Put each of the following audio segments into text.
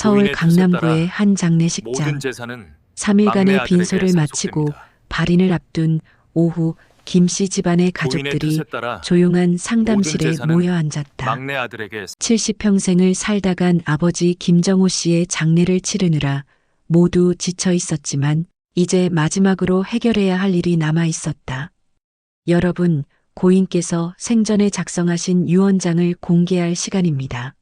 서울 고인의 뜻에 따라 강남구의 한 모든 장례식장. 재산은 3일간의 막내 아들에게 빈소를 마치고 상속됩니다. 발인을 앞둔 오후 김 씨 집안의 고인의 가족들이 뜻에 따라 조용한 모든 상담실에 재산은 모여 앉았다. 막내 아들에게 70평생을 살다 간 아버지 김정호 씨의 장례를 치르느라 모두 지쳐 있었지만 이제 마지막으로 해결해야 할 일이 남아 있었다. 여러분, 고인께서 생전에 작성하신 유언장을 공개할 시간입니다.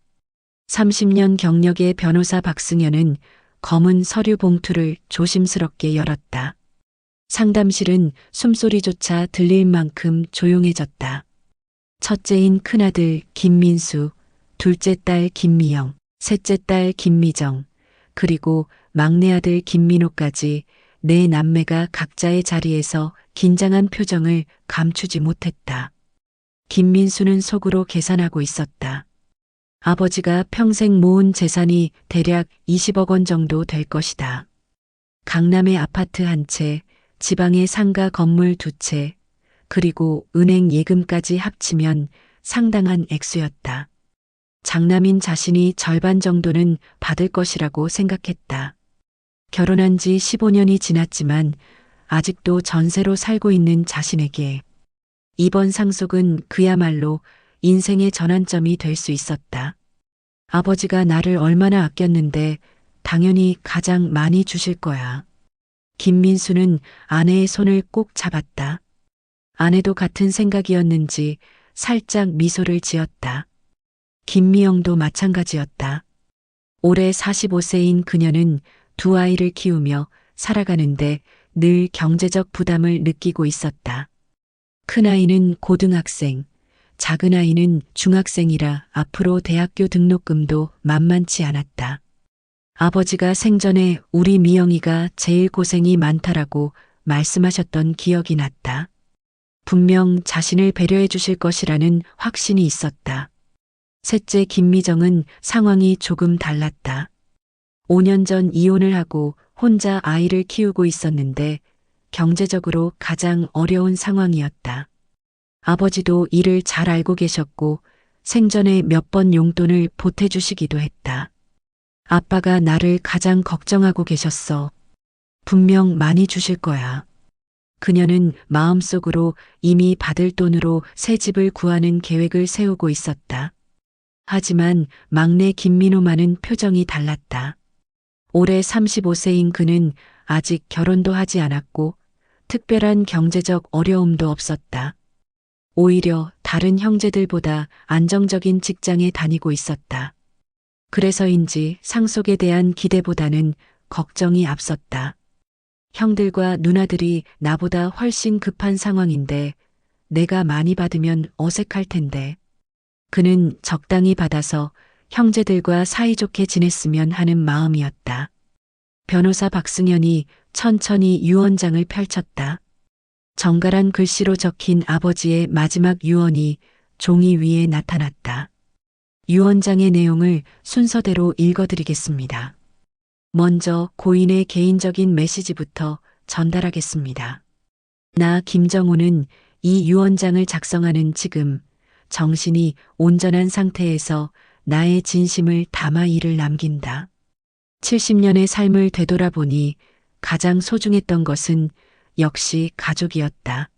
30년 경력의 변호사 박승현은 검은 서류 봉투를 조심스럽게 열었다. 상담실은 숨소리조차 들릴 만큼 조용해졌다. 첫째인 큰아들 김민수, 둘째 딸 김미영, 셋째 딸 김미정, 그리고 막내 아들 김민호까지 네 남매가 각자의 자리에서 긴장한 표정을 감추지 못했다. 김민수는 속으로 계산하고 있었다. 아버지가 평생 모은 재산이 대략 20억 원 정도 될 것이다. 강남의 아파트 한 채, 지방의 상가 건물 두 채, 그리고 은행 예금까지 합치면 상당한 액수였다. 장남인 자신이 절반 정도는 받을 것이라고 생각했다. 결혼한 지 15년이 지났지만 아직도 전세로 살고 있는 자신에게 이번 상속은 그야말로 인생의 전환점이 될 수 있었다. 아버지가 나를 얼마나 아꼈는데 당연히 가장 많이 주실 거야. 김민수는 아내의 손을 꼭 잡았다. 아내도 같은 생각이었는지 살짝 미소를 지었다. 김미영도 마찬가지였다. 올해 45세인 그녀는 두 아이를 키우며 살아가는데 늘 경제적 부담을 느끼고 있었다. 큰아이는 고등학생, 작은아이는 중학생이라 앞으로 대학교 등록금도 만만치 않았다. 아버지가 생전에 우리 미영이가 제일 고생이 많다라고 말씀하셨던 기억이 났다. 분명 자신을 배려해 주실 것이라는 확신이 있었다. 셋째 김미정은 상황이 조금 달랐다. 5년 전 이혼을 하고 혼자 아이를 키우고 있었는데 경제적으로 가장 어려운 상황이었다. 아버지도 이를 잘 알고 계셨고 생전에 몇 번 용돈을 보태주시기도 했다. 아빠가 나를 가장 걱정하고 계셨어. 분명 많이 주실 거야. 그녀는 마음속으로 이미 받을 돈으로 새 집을 구하는 계획을 세우고 있었다. 하지만 막내 김민호만은 표정이 달랐다. 올해 35세인 그는 아직 결혼도 하지 않았고 특별한 경제적 어려움도 없었다. 오히려 다른 형제들보다 안정적인 직장에 다니고 있었다. 그래서인지 상속에 대한 기대보다는 걱정이 앞섰다. 형들과 누나들이 나보다 훨씬 급한 상황인데 내가 많이 받으면 어색할 텐데. 그는 적당히 받아서 형제들과 사이좋게 지냈으면 하는 마음이었다. 변호사 박승현이 천천히 유언장을 펼쳤다. 정갈한 글씨로 적힌 아버지의 마지막 유언이 종이 위에 나타났다. 유언장의 내용을 순서대로 읽어드리겠습니다. 먼저 고인의 개인적인 메시지부터 전달하겠습니다. 나 김정호는 이 유언장을 작성하는 지금 정신이 온전한 상태에서 나의 진심을 담아 이를 남긴다. 70년의 삶을 되돌아보니 가장 소중했던 것은 역시 가족이었다.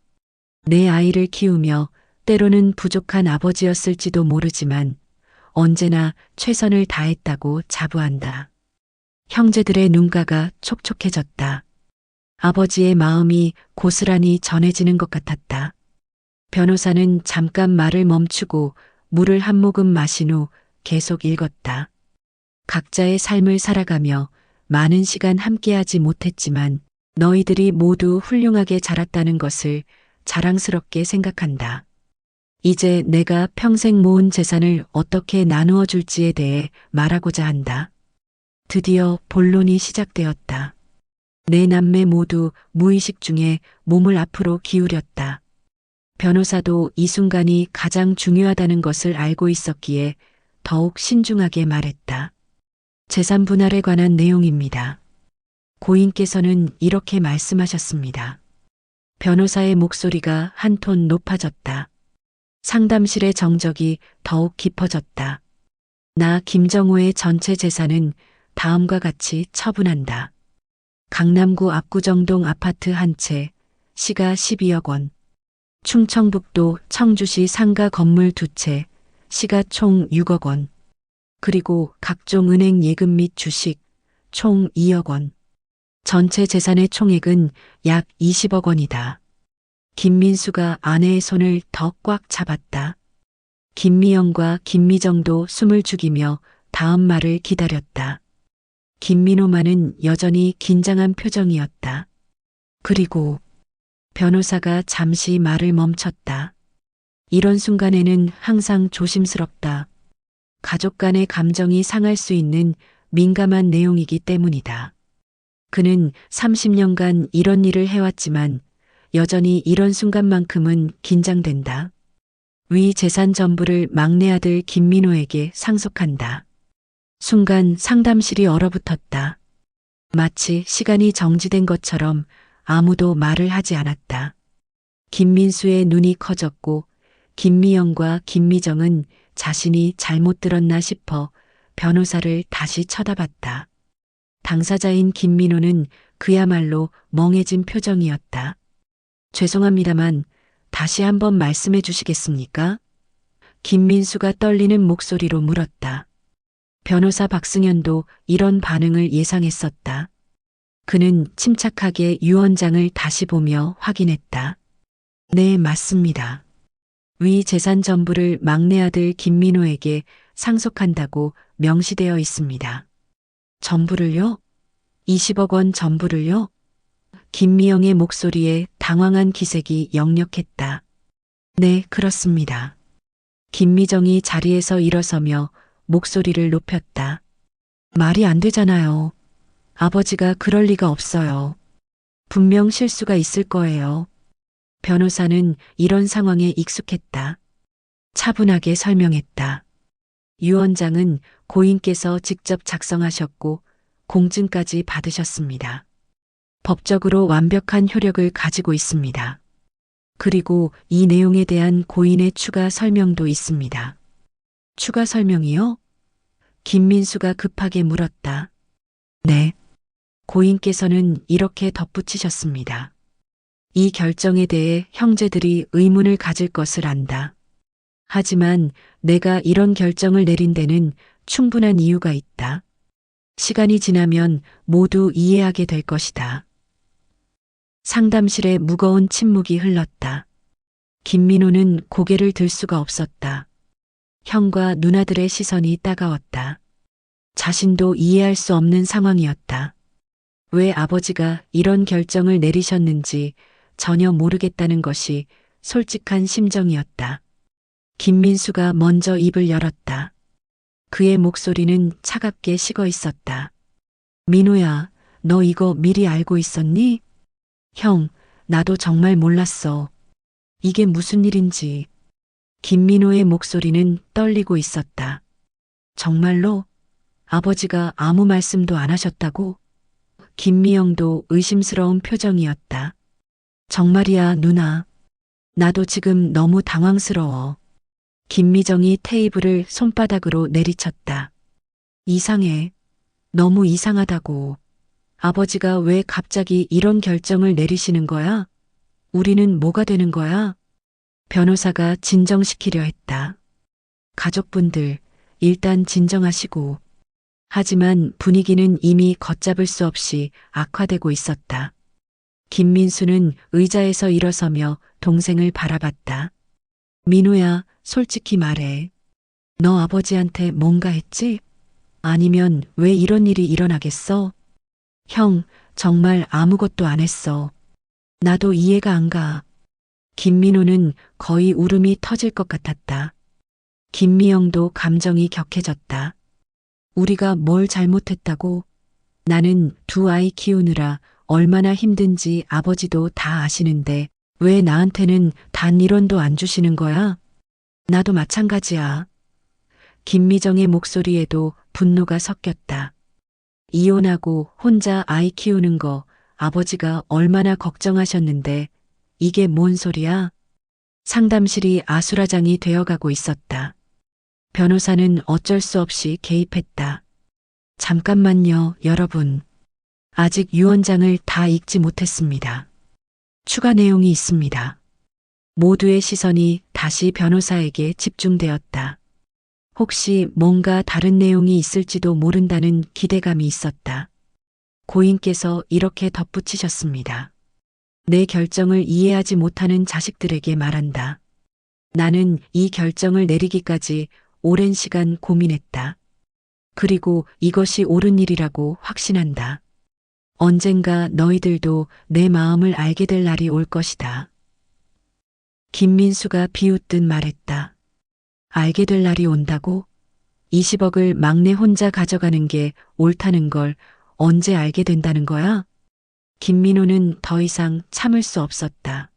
내 아이를 키우며 때로는 부족한 아버지였을지도 모르지만 언제나 최선을 다했다고 자부한다. 형제들의 눈가가 촉촉해졌다. 아버지의 마음이 고스란히 전해지는 것 같았다. 변호사는 잠깐 말을 멈추고 물을 한 모금 마신 후 계속 읽었다. 각자의 삶을 살아가며 많은 시간 함께하지 못했지만 너희들이 모두 훌륭하게 자랐다는 것을 자랑스럽게 생각한다. 이제 내가 평생 모은 재산을 어떻게 나누어 줄지에 대해 말하고자 한다. 드디어 본론이 시작되었다. 네 남매 모두 무의식 중에 몸을 앞으로 기울였다. 변호사도 이 순간이 가장 중요하다는 것을 알고 있었기에 더욱 신중하게 말했다. 재산 분할에 관한 내용입니다. 고인께서는 이렇게 말씀하셨습니다. 변호사의 목소리가 한 톤 높아졌다. 상담실의 정적이 더욱 깊어졌다. 나 김정호의 전체 재산은 다음과 같이 처분한다. 강남구 압구정동 아파트 한 채, 시가 12억 원. 충청북도 청주시 상가 건물 두 채, 시가 총 6억 원. 그리고 각종 은행 예금 및 주식, 총 2억 원. 전체 재산의 총액은 약 20억 원이다. 김민수가 아내의 손을 더 꽉 잡았다. 김미영과 김미정도 숨을 죽이며 다음 말을 기다렸다. 김민호만은 여전히 긴장한 표정이었다. 그리고 변호사가 잠시 말을 멈췄다. 이런 순간에는 항상 조심스럽다. 가족 간의 감정이 상할 수 있는 민감한 내용이기 때문이다. 그는 30년간 이런 일을 해왔지만 여전히 이런 순간만큼은 긴장된다. 위 재산 전부를 막내 아들 김민호에게 상속한다. 순간 상담실이 얼어붙었다. 마치 시간이 정지된 것처럼 아무도 말을 하지 않았다. 김민수의 눈이 커졌고 김미영과 김미정은 자신이 잘못 들었나 싶어 변호사를 다시 쳐다봤다. 당사자인 김민호는 그야말로 멍해진 표정이었다. 죄송합니다만 다시 한번 말씀해 주시겠습니까? 김민수가 떨리는 목소리로 물었다. 변호사 박승현도 이런 반응을 예상했었다. 그는 침착하게 유언장을 다시 보며 확인했다. 네, 맞습니다. 위 재산 전부를 막내 아들 김민호에게 상속한다고 명시되어 있습니다. 전부를요? 20억 원 전부를요? 김미영의 목소리에 당황한 기색이 역력했다. 네, 그렇습니다. 김미정이 자리에서 일어서며 목소리를 높였다. 말이 안 되잖아요. 아버지가 그럴 리가 없어요. 분명 실수가 있을 거예요. 변호사는 이런 상황에 익숙했다. 차분하게 설명했다. 유언장은 고인께서 직접 작성하셨고 공증까지 받으셨습니다. 법적으로 완벽한 효력을 가지고 있습니다. 그리고 이 내용에 대한 고인의 추가 설명도 있습니다. 추가 설명이요? 김민수가 급하게 물었다. 네. 고인께서는 이렇게 덧붙이셨습니다. 이 결정에 대해 형제들이 의문을 가질 것을 안다. 하지만 내가 이런 결정을 내린 데는 충분한 이유가 있다. 시간이 지나면 모두 이해하게 될 것이다. 상담실에 무거운 침묵이 흘렀다. 김민호는 고개를 들 수가 없었다. 형과 누나들의 시선이 따가웠다. 자신도 이해할 수 없는 상황이었다. 왜 아버지가 이런 결정을 내리셨는지 전혀 모르겠다는 것이 솔직한 심정이었다. 김민수가 먼저 입을 열었다. 그의 목소리는 차갑게 식어 있었다. 민호야, 너 이거 미리 알고 있었니? 형, 나도 정말 몰랐어. 이게 무슨 일인지. 김민호의 목소리는 떨리고 있었다. 정말로? 아버지가 아무 말씀도 안 하셨다고? 김미영도 의심스러운 표정이었다. 정말이야, 누나. 나도 지금 너무 당황스러워. 김미정이 테이블을 손바닥으로 내리쳤다. 이상해. 너무 이상하다고. 아버지가 왜 갑자기 이런 결정을 내리시는 거야? 우리는 뭐가 되는 거야? 변호사가 진정시키려 했다. 가족분들, 일단 진정하시고. 하지만 분위기는 이미 걷잡을 수 없이 악화되고 있었다. 김민수는 의자에서 일어서며 동생을 바라봤다. 민호야, 솔직히 말해. 너 아버지한테 뭔가 했지? 아니면 왜 이런 일이 일어나겠어? 형, 정말 아무것도 안 했어. 나도 이해가 안 가. 김민호는 거의 울음이 터질 것 같았다. 김미영도 감정이 격해졌다. 우리가 뭘 잘못했다고? 나는 두 아이 키우느라 얼마나 힘든지 아버지도 다 아시는데 왜 나한테는 단 1원도 안 주시는 거야? 나도 마찬가지야. 김미정의 목소리에도 분노가 섞였다. 이혼하고 혼자 아이 키우는 거 아버지가 얼마나 걱정하셨는데 이게 뭔 소리야? 상담실이 아수라장이 되어가고 있었다. 변호사는 어쩔 수 없이 개입했다. 잠깐만요, 여러분. 아직 유언장을 다 읽지 못했습니다. 추가 내용이 있습니다. 모두의 시선이 다시 변호사에게 집중되었다. 혹시 뭔가 다른 내용이 있을지도 모른다는 기대감이 있었다. 고인께서 이렇게 덧붙이셨습니다. 내 결정을 이해하지 못하는 자식들에게 말한다. 나는 이 결정을 내리기까지 오랜 시간 고민했다. 그리고 이것이 옳은 일이라고 확신한다. 언젠가 너희들도 내 마음을 알게 될 날이 올 것이다. 김민수가 비웃듯 말했다. 알게 될 날이 온다고? 20억을 막내 혼자 가져가는 게 옳다는 걸 언제 알게 된다는 거야? 김민호는 더 이상 참을 수 없었다.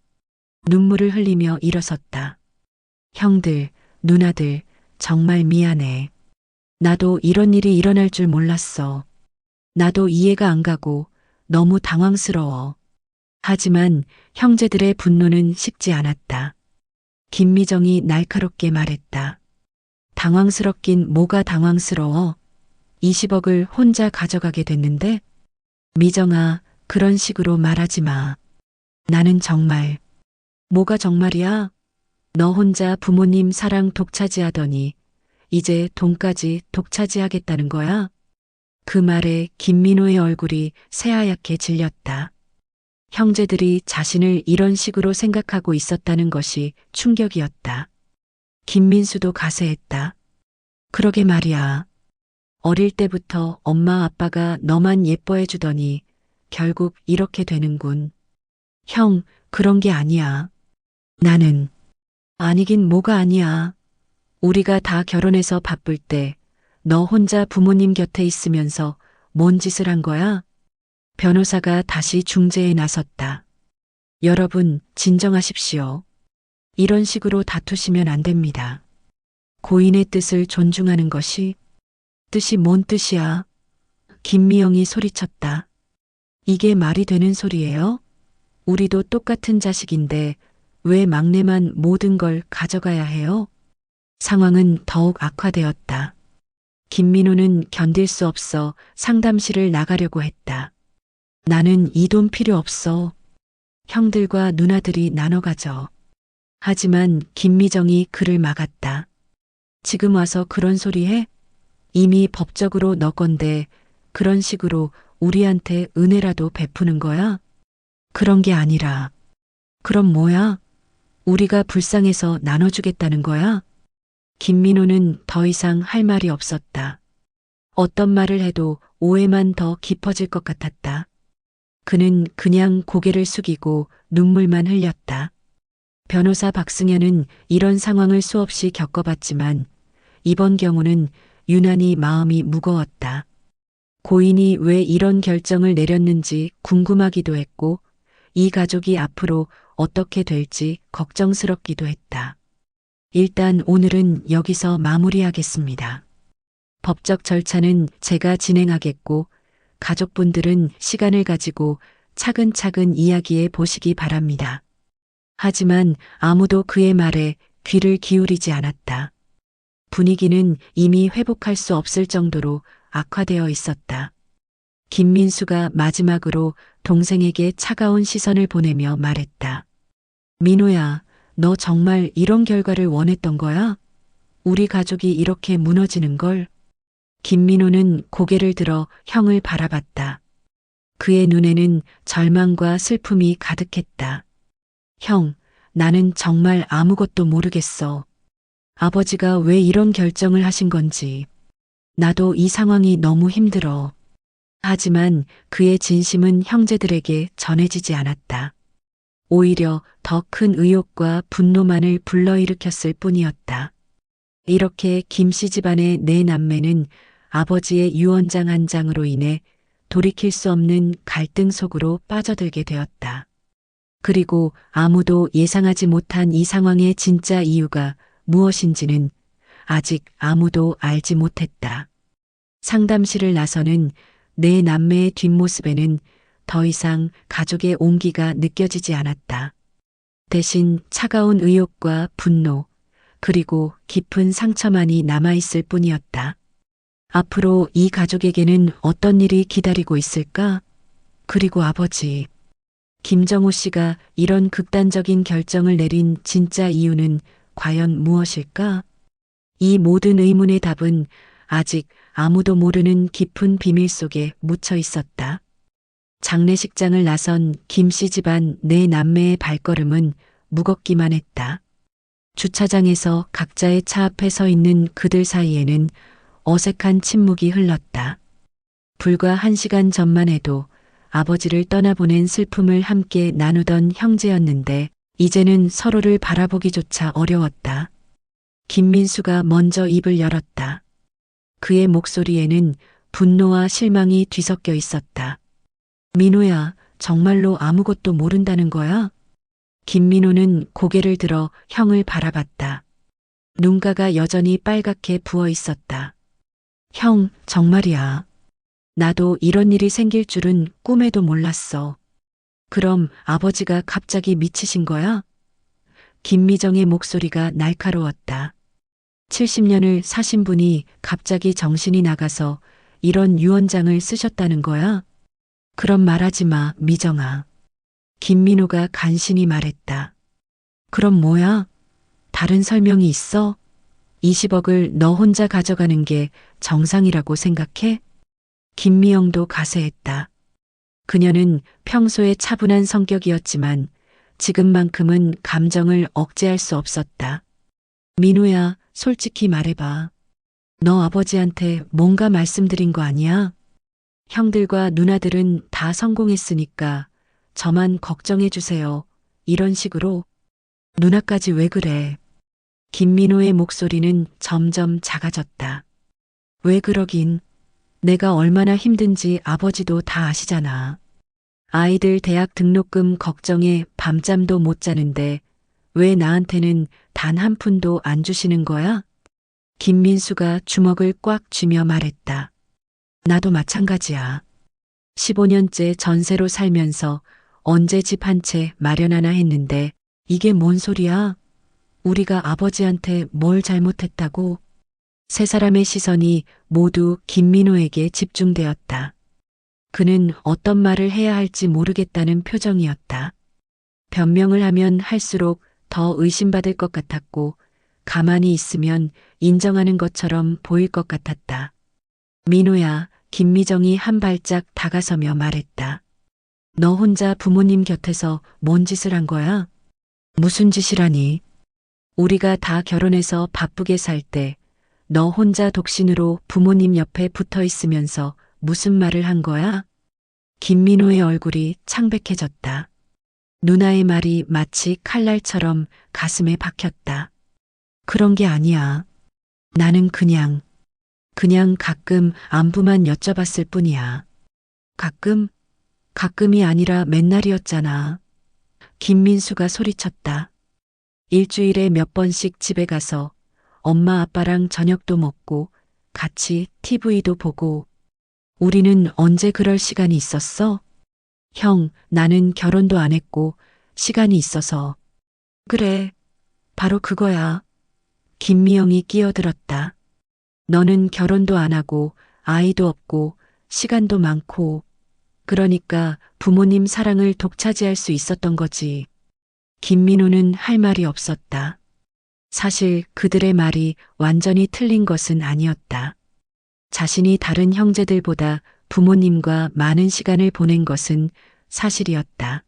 눈물을 흘리며 일어섰다. 형들, 누나들, 정말 미안해. 나도 이런 일이 일어날 줄 몰랐어. 나도 이해가 안 가고 너무 당황스러워. 하지만 형제들의 분노는 식지 않았다. 김미정이 날카롭게 말했다. 당황스럽긴 뭐가 당황스러워. 20억을 혼자 가져가게 됐는데? 미정아, 그런 식으로 말하지 마. 나는 정말. 뭐가 정말이야? 너 혼자 부모님 사랑 독차지하더니 이제 돈까지 독차지하겠다는 거야? 그 말에 김민호의 얼굴이 새하얗게 질렸다. 형제들이 자신을 이런 식으로 생각하고 있었다는 것이 충격이었다. 김민수도 가세했다. 그러게 말이야. 어릴 때부터 엄마 아빠가 너만 예뻐해 주더니 결국 이렇게 되는군. 형, 그런 게 아니야. 나는. 아니긴 뭐가 아니야. 우리가 다 결혼해서 바쁠 때 너 혼자 부모님 곁에 있으면서 뭔 짓을 한 거야? 변호사가 다시 중재에 나섰다. 여러분, 진정하십시오. 이런 식으로 다투시면 안 됩니다. 고인의 뜻을 존중하는 것이 뜻이 뭔 뜻이야? 김미영이 소리쳤다. 이게 말이 되는 소리예요? 우리도 똑같은 자식인데 왜 막내만 모든 걸 가져가야 해요? 상황은 더욱 악화되었다. 김민호는 견딜 수 없어 상담실을 나가려고 했다. 나는 이 돈 필요 없어. 형들과 누나들이 나눠 가져. 하지만 김미정이 그를 막았다. 지금 와서 그런 소리 해? 이미 법적으로 너 건데 그런 식으로 우리한테 은혜라도 베푸는 거야? 그런 게 아니라. 그럼 뭐야? 우리가 불쌍해서 나눠주겠다는 거야? 김민호는 더 이상 할 말이 없었다. 어떤 말을 해도 오해만 더 깊어질 것 같았다. 그는 그냥 고개를 숙이고 눈물만 흘렸다. 변호사 박승현은 이런 상황을 수없이 겪어봤지만 이번 경우는 유난히 마음이 무거웠다. 고인이 왜 이런 결정을 내렸는지 궁금하기도 했고 이 가족이 앞으로 어떻게 될지 걱정스럽기도 했다. 일단 오늘은 여기서 마무리하겠습니다. 법적 절차는 제가 진행하겠고 가족분들은 시간을 가지고 차근차근 이야기해 보시기 바랍니다. 하지만 아무도 그의 말에 귀를 기울이지 않았다. 분위기는 이미 회복할 수 없을 정도로 악화되어 있었다. 김민수가 마지막으로 동생에게 차가운 시선을 보내며 말했다. 민호야, 너 정말 이런 결과를 원했던 거야? 우리 가족이 이렇게 무너지는 걸? 김민호는 고개를 들어 형을 바라봤다. 그의 눈에는 절망과 슬픔이 가득했다. 형, 나는 정말 아무것도 모르겠어. 아버지가 왜 이런 결정을 하신 건지. 나도 이 상황이 너무 힘들어. 하지만 그의 진심은 형제들에게 전해지지 않았다. 오히려 더 큰 의욕과 분노만을 불러일으켰을 뿐이었다. 이렇게 김씨 집안의 네 남매는 아버지의 유언장 한 장으로 인해 돌이킬 수 없는 갈등 속으로 빠져들게 되었다. 그리고 아무도 예상하지 못한 이 상황의 진짜 이유가 무엇인지는 아직 아무도 알지 못했다. 상담실을 나서는 네 남매의 뒷모습에는 더 이상 가족의 온기가 느껴지지 않았다. 대신 차가운 의욕과 분노, 그리고 깊은 상처만이 남아있을 뿐이었다. 앞으로 이 가족에게는 어떤 일이 기다리고 있을까? 그리고 아버지. 김정호 씨가 이런 극단적인 결정을 내린 진짜 이유는 과연 무엇일까? 이 모든 의문의 답은 아직 아무도 모르는 깊은 비밀 속에 묻혀 있었다. 장례식장을 나선 김 씨 집안 네 남매의 발걸음은 무겁기만 했다. 주차장에서 각자의 차 앞에 서 있는 그들 사이에는 어색한 침묵이 흘렀다. 불과 1시간 전만 해도 아버지를 떠나보낸 슬픔을 함께 나누던 형제였는데 이제는 서로를 바라보기조차 어려웠다. 김민수가 먼저 입을 열었다. 그의 목소리에는 분노와 실망이 뒤섞여 있었다. 민호야, 정말로 아무것도 모른다는 거야? 김민호는 고개를 들어 형을 바라봤다. 눈가가 여전히 빨갛게 부어 있었다. 형, 정말이야. 나도 이런 일이 생길 줄은 꿈에도 몰랐어. 그럼 아버지가 갑자기 미치신 거야? 김미정의 목소리가 날카로웠다. 70년을 사신 분이 갑자기 정신이 나가서 이런 유언장을 쓰셨다는 거야? 그런 말하지 마, 미정아. 김민호가 간신히 말했다. 그럼 뭐야? 다른 설명이 있어? 20억을 너 혼자 가져가는 게 정상이라고 생각해? 김미영도 가세했다. 그녀는 평소에 차분한 성격이었지만 지금만큼은 감정을 억제할 수 없었다. 민호야, 솔직히 말해봐. 너 아버지한테 뭔가 말씀드린 거 아니야? 형들과 누나들은 다 성공했으니까 저만 걱정해 주세요. 이런 식으로. 누나까지 왜 그래? 김민호의 목소리는 점점 작아졌다. 왜 그러긴. 내가 얼마나 힘든지 아버지도 다 아시잖아. 아이들 대학 등록금 걱정에 밤잠도 못 자는데 왜 나한테는 단 한 푼도 안 주시는 거야? 김민수가 주먹을 꽉 쥐며 말했다. 나도 마찬가지야. 15년째 전세로 살면서 언제 집 한 채 마련하나 했는데 이게 뭔 소리야? 우리가 아버지한테 뭘 잘못했다고? 세 사람의 시선이 모두 김민호에게 집중되었다. 그는 어떤 말을 해야 할지 모르겠다는 표정이었다. 변명을 하면 할수록 더 의심받을 것 같았고 가만히 있으면 인정하는 것처럼 보일 것 같았다. 민호야, 김미정이 한 발짝 다가서며 말했다. 너 혼자 부모님 곁에서 뭔 짓을 한 거야? 무슨 짓이라니? 우리가 다 결혼해서 바쁘게 살 때 너 혼자 독신으로 부모님 옆에 붙어 있으면서 무슨 말을 한 거야? 김민호의 얼굴이 창백해졌다. 누나의 말이 마치 칼날처럼 가슴에 박혔다. 그런 게 아니야. 나는 그냥 가끔 안부만 여쭤봤을 뿐이야. 가끔이 아니라 맨날이었잖아. 김민수가 소리쳤다. 일주일에 몇 번씩 집에 가서 엄마 아빠랑 저녁도 먹고 같이 TV도 보고. 우리는 언제 그럴 시간이 있었어? 형, 나는 결혼도 안 했고 시간이 있어서. 그래, 바로 그거야. 김미영이 끼어들었다. 너는 결혼도 안 하고 아이도 없고 시간도 많고 그러니까 부모님 사랑을 독차지할 수 있었던 거지. 김민호는 할 말이 없었다. 사실 그들의 말이 완전히 틀린 것은 아니었다. 자신이 다른 형제들보다 부모님과 많은 시간을 보낸 것은 사실이었다.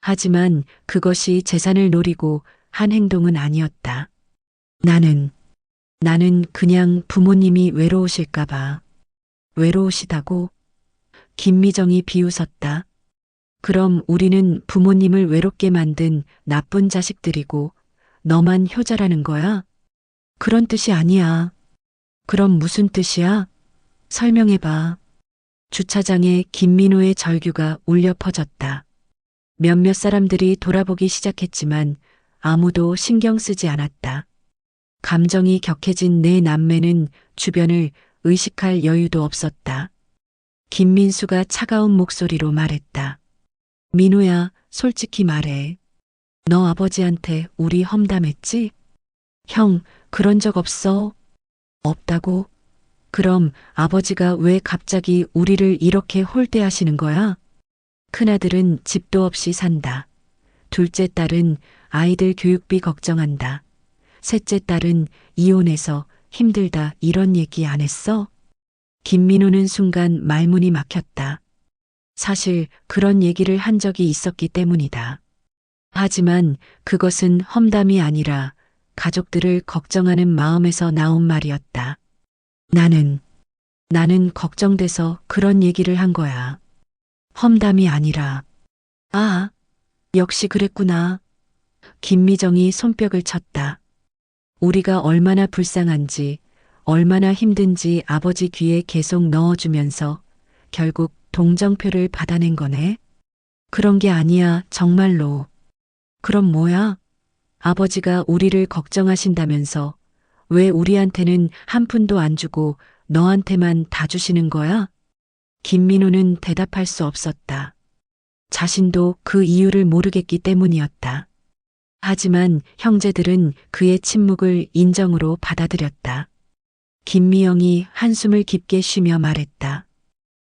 하지만 그것이 재산을 노리고 한 행동은 아니었다. 나는 그냥 부모님이 외로우실까봐. 외로우시다고? 김미정이 비웃었다. 그럼 우리는 부모님을 외롭게 만든 나쁜 자식들이고 너만 효자라는 거야? 그런 뜻이 아니야. 그럼 무슨 뜻이야? 설명해봐. 주차장에 김민호의 절규가 울려 퍼졌다. 몇몇 사람들이 돌아보기 시작했지만 아무도 신경 쓰지 않았다. 감정이 격해진 네 남매는 주변을 의식할 여유도 없었다. 김민수가 차가운 목소리로 말했다. 민호야, 솔직히 말해. 너 아버지한테 우리 험담했지? 형, 그런 적 없어. 없다고? 그럼 아버지가 왜 갑자기 우리를 이렇게 홀대하시는 거야? 큰아들은 집도 없이 산다. 둘째 딸은 아이들 교육비 걱정한다. 셋째 딸은 이혼해서 힘들다 이런 얘기 안 했어? 김민호는 순간 말문이 막혔다. 사실 그런 얘기를 한 적이 있었기 때문이다. 하지만 그것은 험담이 아니라 가족들을 걱정하는 마음에서 나온 말이었다. 나는 걱정돼서 그런 얘기를 한 거야. 험담이 아니라. 아, 역시 그랬구나. 김미정이 손뼉을 쳤다. 우리가 얼마나 불쌍한지, 얼마나 힘든지 아버지 귀에 계속 넣어주면서 결국 동정표를 받아낸 거네. 그런 게 아니야, 정말로. 그럼 뭐야? 아버지가 우리를 걱정하신다면서 왜 우리한테는 한 푼도 안 주고 너한테만 다 주시는 거야? 김민호는 대답할 수 없었다. 자신도 그 이유를 모르겠기 때문이었다. 하지만 형제들은 그의 침묵을 인정으로 받아들였다. 김미영이 한숨을 깊게 쉬며 말했다.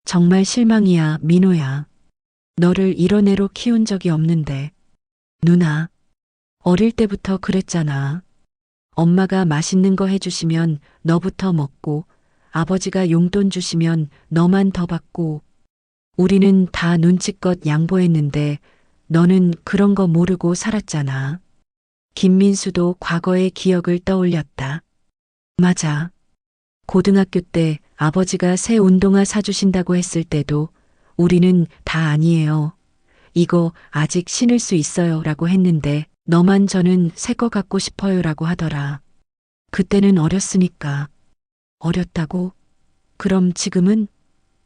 정말 실망이야, 민호야. 너를 이런 애로 키운 적이 없는데. 누나, 어릴 때부터 그랬잖아. 엄마가 맛있는 거 해주시면 너부터 먹고, 아버지가 용돈 주시면 너만 더 받고, 우리는 다 눈치껏 양보했는데 너는 그런 거 모르고 살았잖아. 김민수도 과거의 기억을 떠올렸다. 맞아. 고등학교 때 아버지가 새 운동화 사주신다고 했을 때도 우리는 다 아니에요. 이거 아직 신을 수 있어요 라고 했는데 너만 저는 새 거 갖고 싶어요 라고 하더라. 그때는 어렸으니까. 어렸다고? 그럼 지금은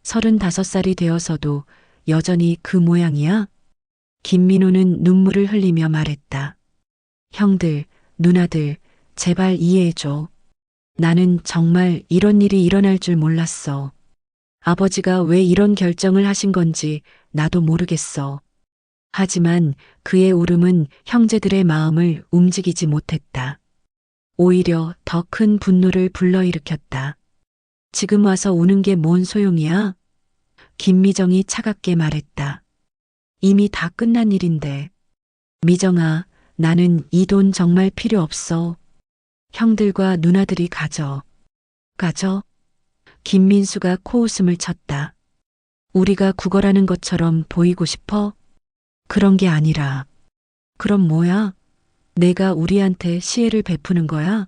35살이 되어서도 여전히 그 모양이야? 김민호는 눈물을 흘리며 말했다. 형들, 누나들, 제발 이해해줘. 나는 정말 이런 일이 일어날 줄 몰랐어. 아버지가 왜 이런 결정을 하신 건지 나도 모르겠어. 하지만 그의 울음은 형제들의 마음을 움직이지 못했다. 오히려 더 큰 분노를 불러일으켰다. 지금 와서 우는 게 뭔 소용이야? 김미정이 차갑게 말했다. 이미 다 끝난 일인데. 미정아, 나는 이 돈 정말 필요 없어. 형들과 누나들이 가져. 가져? 김민수가 코웃음을 쳤다. 우리가 구걸하는 것처럼 보이고 싶어? 그런 게 아니라. 그럼 뭐야? 내가 우리한테 시혜를 베푸는 거야?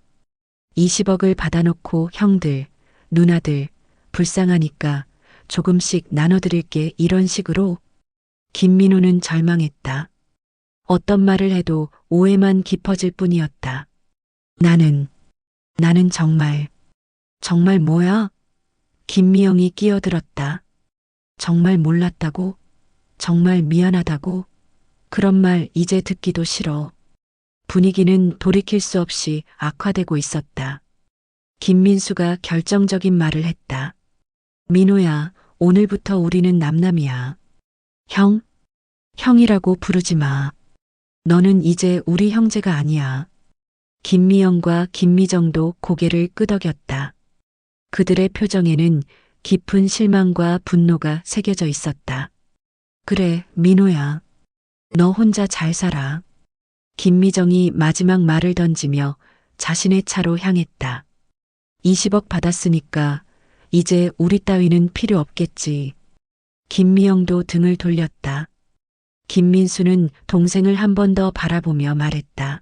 20억을 받아놓고 형들, 누나들, 불쌍하니까 조금씩 나눠드릴게 이런 식으로. 김민호는 절망했다. 어떤 말을 해도 오해만 깊어질 뿐이었다. 나는 정말 뭐야? 김미영이 끼어들었다. 정말 몰랐다고? 정말 미안하다고? 그런 말 이제 듣기도 싫어. 분위기는 돌이킬 수 없이 악화되고 있었다. 김민수가 결정적인 말을 했다. 민호야, 오늘부터 우리는 남남이야. 형? 형이라고 부르지 마. 너는 이제 우리 형제가 아니야. 김미영과 김미정도 고개를 끄덕였다. 그들의 표정에는 깊은 실망과 분노가 새겨져 있었다. 그래, 민호야. 너 혼자 잘 살아. 김미정이 마지막 말을 던지며 자신의 차로 향했다. 20억 받았으니까 이제 우리 따위는 필요 없겠지. 김미영도 등을 돌렸다. 김민수는 동생을 한 번 더 바라보며 말했다.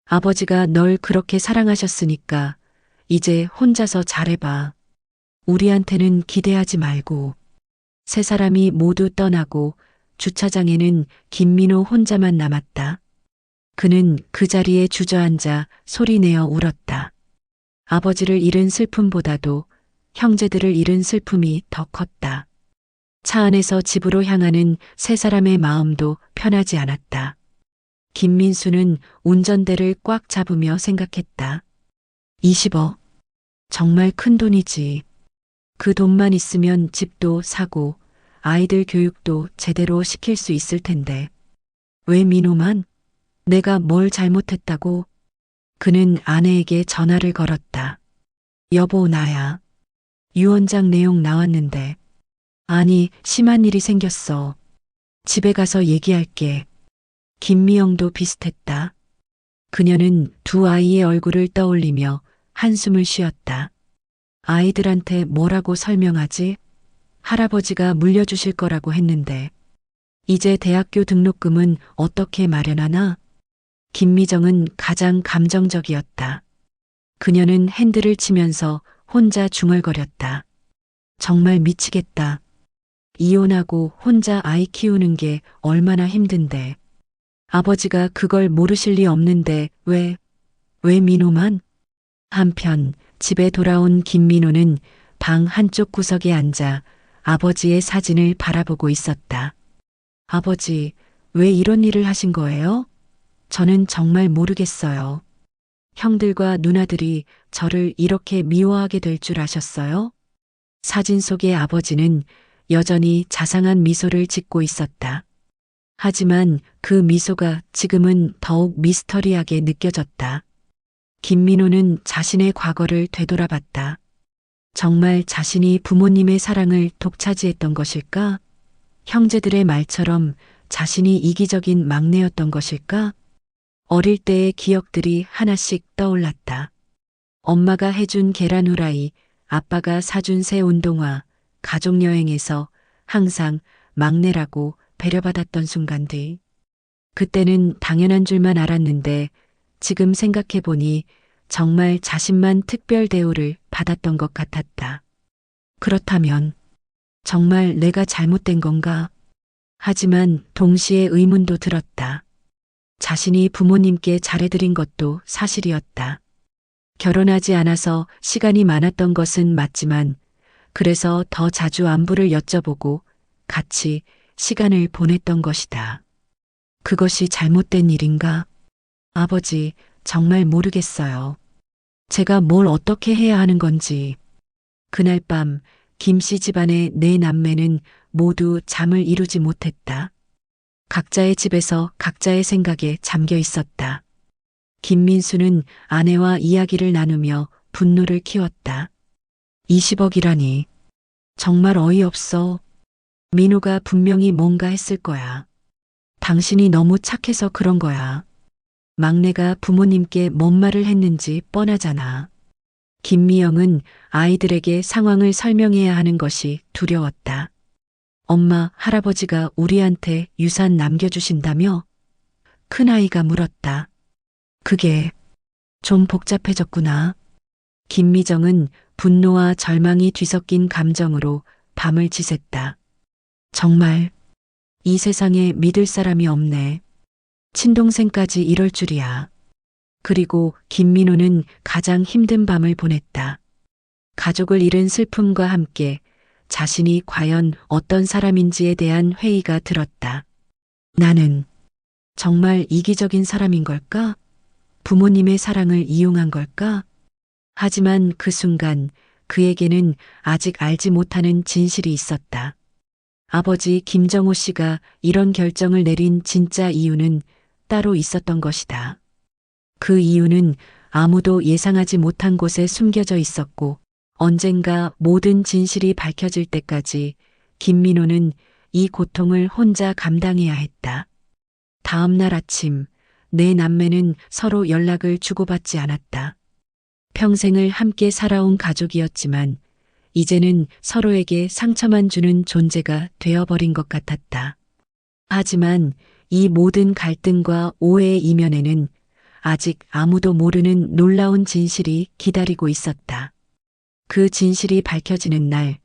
아버지가 널 그렇게 사랑하셨으니까 이제 혼자서 잘해봐. 우리한테는 기대하지 말고. 세 사람이 모두 떠나고 주차장에는 김민호 혼자만 남았다. 그는 그 자리에 주저앉아 소리내어 울었다. 아버지를 잃은 슬픔보다도 형제들을 잃은 슬픔이 더 컸다. 차 안에서 집으로 향하는 세 사람의 마음도 편하지 않았다. 김민수는 운전대를 꽉 잡으며 생각했다. 20억. 정말 큰 돈이지. 그 돈만 있으면 집도 사고 아이들 교육도 제대로 시킬 수 있을 텐데. 왜 민호만? 내가 뭘 잘못했다고? 그는 아내에게 전화를 걸었다. 여보, 나야. 유언장 내용 나왔는데. 아니, 심한 일이 생겼어. 집에 가서 얘기할게. 김미영도 비슷했다. 그녀는 두 아이의 얼굴을 떠올리며 한숨을 쉬었다. 아이들한테 뭐라고 설명하지? 할아버지가 물려주실 거라고 했는데. 이제 대학교 등록금은 어떻게 마련하나? 김미정은 가장 감정적이었다. 그녀는 핸들을 치면서 혼자 중얼거렸다. 정말 미치겠다. 이혼하고 혼자 아이 키우는 게 얼마나 힘든데. 아버지가 그걸 모르실 리 없는데 왜 민호만? 한편 집에 돌아온 김민호는 방 한쪽 구석에 앉아 아버지의 사진을 바라보고 있었다. 아버지, 왜 이런 일을 하신 거예요? 저는 정말 모르겠어요. 형들과 누나들이 저를 이렇게 미워하게 될 줄 아셨어요? 사진 속의 아버지는 여전히 자상한 미소를 짓고 있었다. 하지만 그 미소가 지금은 더욱 미스터리하게 느껴졌다. 김민호는 자신의 과거를 되돌아봤다. 정말 자신이 부모님의 사랑을 독차지했던 것일까? 형제들의 말처럼 자신이 이기적인 막내였던 것일까? 어릴 때의 기억들이 하나씩 떠올랐다. 엄마가 해준 계란 후라이, 아빠가 사준 새 운동화, 가족여행에서 항상 막내라고 배려받았던 순간들. 그때는 당연한 줄만 알았는데 지금 생각해보니 정말 자신만 특별 대우를 받았던 것 같았다. 그렇다면 정말 내가 잘못된 건가? 하지만 동시에 의문도 들었다. 자신이 부모님께 잘해드린 것도 사실이었다. 결혼하지 않아서 시간이 많았던 것은 맞지만 그래서 더 자주 안부를 여쭤보고 같이 시간을 보냈던 것이다. 그것이 잘못된 일인가? 아버지, 정말 모르겠어요. 제가 뭘 어떻게 해야 하는 건지. 그날 밤 김씨 집안의 네 남매는 모두 잠을 이루지 못했다. 각자의 집에서 각자의 생각에 잠겨 있었다. 김민수는 아내와 이야기를 나누며 분노를 키웠다. 20억이라니. 정말 어이없어. 민호가 분명히 뭔가 했을 거야. 당신이 너무 착해서 그런 거야. 막내가 부모님께 뭔 말을 했는지 뻔하잖아. 김미영은 아이들에게 상황을 설명해야 하는 것이 두려웠다. 엄마, 할아버지가 우리한테 유산 남겨주신다며? 큰아이가 물었다. 그게 좀 복잡해졌구나. 김미정은 분노와 절망이 뒤섞인 감정으로 밤을 지샜다. 정말 이 세상에 믿을 사람이 없네. 친동생까지 이럴 줄이야. 그리고 김민호는 가장 힘든 밤을 보냈다. 가족을 잃은 슬픔과 함께 자신이 과연 어떤 사람인지에 대한 회의가 들었다. 나는 정말 이기적인 사람인 걸까? 부모님의 사랑을 이용한 걸까? 하지만 그 순간 그에게는 아직 알지 못하는 진실이 있었다. 아버지 김정호 씨가 이런 결정을 내린 진짜 이유는 따로 있었던 것이다. 그 이유는 아무도 예상하지 못한 곳에 숨겨져 있었고 언젠가 모든 진실이 밝혀질 때까지 김민호는 이 고통을 혼자 감당해야 했다. 다음 날 아침 네 남매는 서로 연락을 주고받지 않았다. 평생을 함께 살아온 가족이었지만 이제는 서로에게 상처만 주는 존재가 되어버린 것 같았다. 하지만 이 모든 갈등과 오해의 이면에는 아직 아무도 모르는 놀라운 진실이 기다리고 있었다. 그 진실이 밝혀지는 날,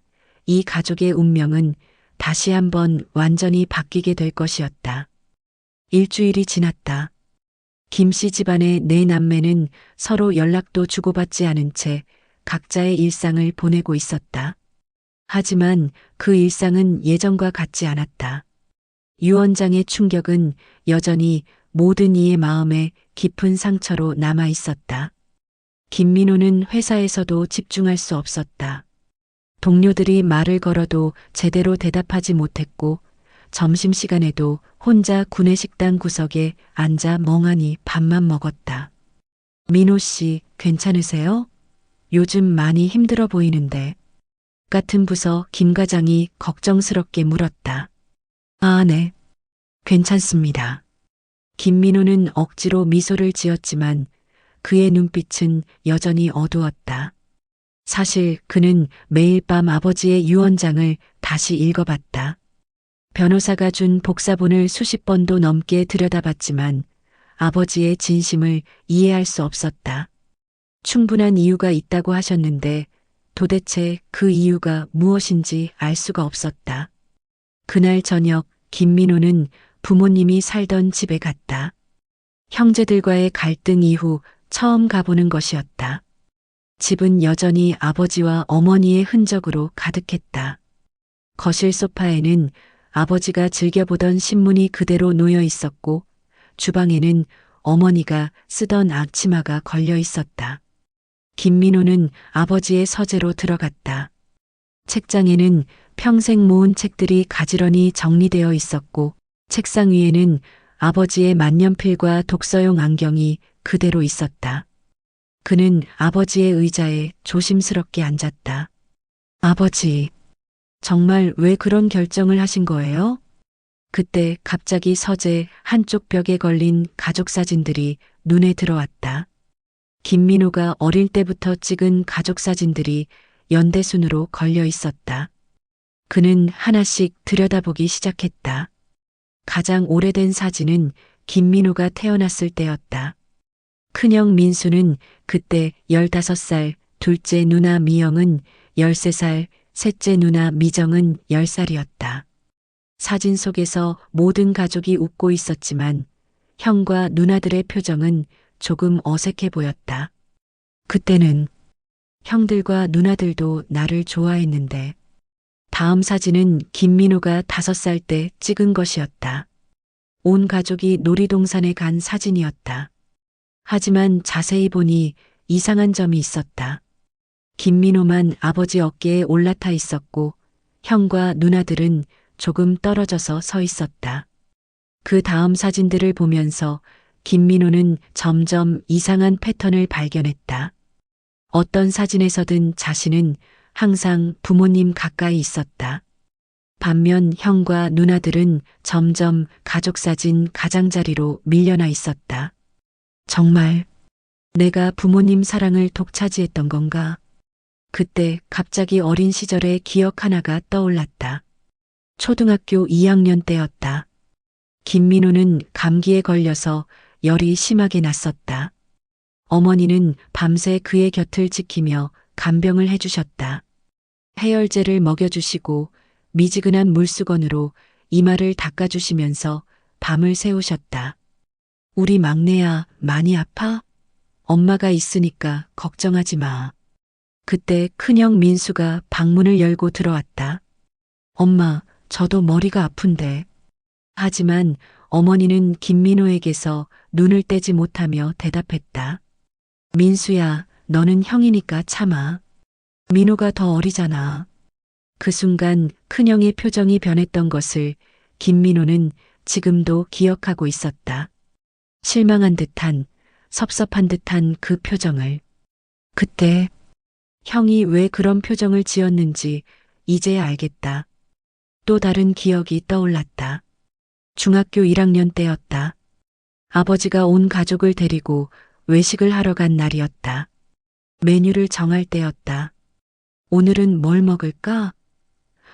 이 가족의 운명은 다시 한번 완전히 바뀌게 될 것이었다. 일주일이 지났다. 김씨 집안의 네 남매는 서로 연락도 주고받지 않은 채 각자의 일상을 보내고 있었다. 하지만 그 일상은 예전과 같지 않았다. 유언장의 충격은 여전히 모든 이의 마음에 깊은 상처로 남아 있었다. 김민호는 회사에서도 집중할 수 없었다. 동료들이 말을 걸어도 제대로 대답하지 못했고 점심시간에도 혼자 구내식당 구석에 앉아 멍하니 밥만 먹었다. 민호 씨, 괜찮으세요? 요즘 많이 힘들어 보이는데. 같은 부서 김 과장이 걱정스럽게 물었다. 아, 네. 괜찮습니다. 김민호는 억지로 미소를 지었지만 그의 눈빛은 여전히 어두웠다. 사실 그는 매일 밤 아버지의 유언장을 다시 읽어봤다. 변호사가 준 복사본을 수십 번도 넘게 들여다봤지만 아버지의 진심을 이해할 수 없었다. 충분한 이유가 있다고 하셨는데 도대체 그 이유가 무엇인지 알 수가 없었다. 그날 저녁 김민호는 부모님이 살던 집에 갔다. 형제들과의 갈등 이후 처음 가보는 것이었다. 집은 여전히 아버지와 어머니의 흔적으로 가득했다. 거실 소파에는 아버지가 즐겨보던 신문이 그대로 놓여 있었고 주방에는 어머니가 쓰던 앞치마가 걸려 있었다. 김민호는 아버지의 서재로 들어갔다. 책장에는 평생 모은 책들이 가지런히 정리되어 있었고 책상 위에는 아버지의 만년필과 독서용 안경이 그대로 있었다. 그는 아버지의 의자에 조심스럽게 앉았다. 아버지, 정말 왜 그런 결정을 하신 거예요? 그때 갑자기 서재 한쪽 벽에 걸린 가족 사진들이 눈에 들어왔다. 김민호가 어릴 때부터 찍은 가족 사진들이 연대순으로 걸려 있었다. 그는 하나씩 들여다보기 시작했다. 가장 오래된 사진은 김민호가 태어났을 때였다. 큰형 민수는 그때 15살, 둘째 누나 미영은 13살, 셋째 누나 미정은 10살이었다. 사진 속에서 모든 가족이 웃고 있었지만 형과 누나들의 표정은 조금 어색해 보였다. 그때는 형들과 누나들도 나를 좋아했는데 다음 사진은 김민호가 5살 때 찍은 것이었다. 온 가족이 놀이동산에 간 사진이었다. 하지만 자세히 보니 이상한 점이 있었다. 김민호만 아버지 어깨에 올라타 있었고 형과 누나들은 조금 떨어져서 서 있었다. 그 다음 사진들을 보면서 김민호는 점점 이상한 패턴을 발견했다. 어떤 사진에서든 자신은 항상 부모님 가까이 있었다. 반면 형과 누나들은 점점 가족사진 가장자리로 밀려나 있었다. 정말 내가 부모님 사랑을 독차지했던 건가? 그때 갑자기 어린 시절의 기억 하나가 떠올랐다. 초등학교 2학년 때였다. 김민호는 감기에 걸려서 열이 심하게 났었다. 어머니는 밤새 그의 곁을 지키며 간병을 해주셨다. 해열제를 먹여주시고 미지근한 물수건으로 이마를 닦아주시면서 밤을 새우셨다. 우리 막내야, 많이 아파? 엄마가 있으니까 걱정하지 마. 그때 큰형 민수가 방문을 열고 들어왔다. 엄마, 저도 머리가 아픈데. 하지만 어머니는 김민호에게서 눈을 떼지 못하며 대답했다. 민수야, 너는 형이니까 참아. 민호가 더 어리잖아. 그 순간 큰형의 표정이 변했던 것을 김민호는 지금도 기억하고 있었다. 실망한 듯한, 섭섭한 듯한 그 표정을. 그때 형이 왜 그런 표정을 지었는지 이제야 알겠다. 또 다른 기억이 떠올랐다. 중학교 1학년 때였다. 아버지가 온 가족을 데리고 외식을 하러 간 날이었다. 메뉴를 정할 때였다. 오늘은 뭘 먹을까?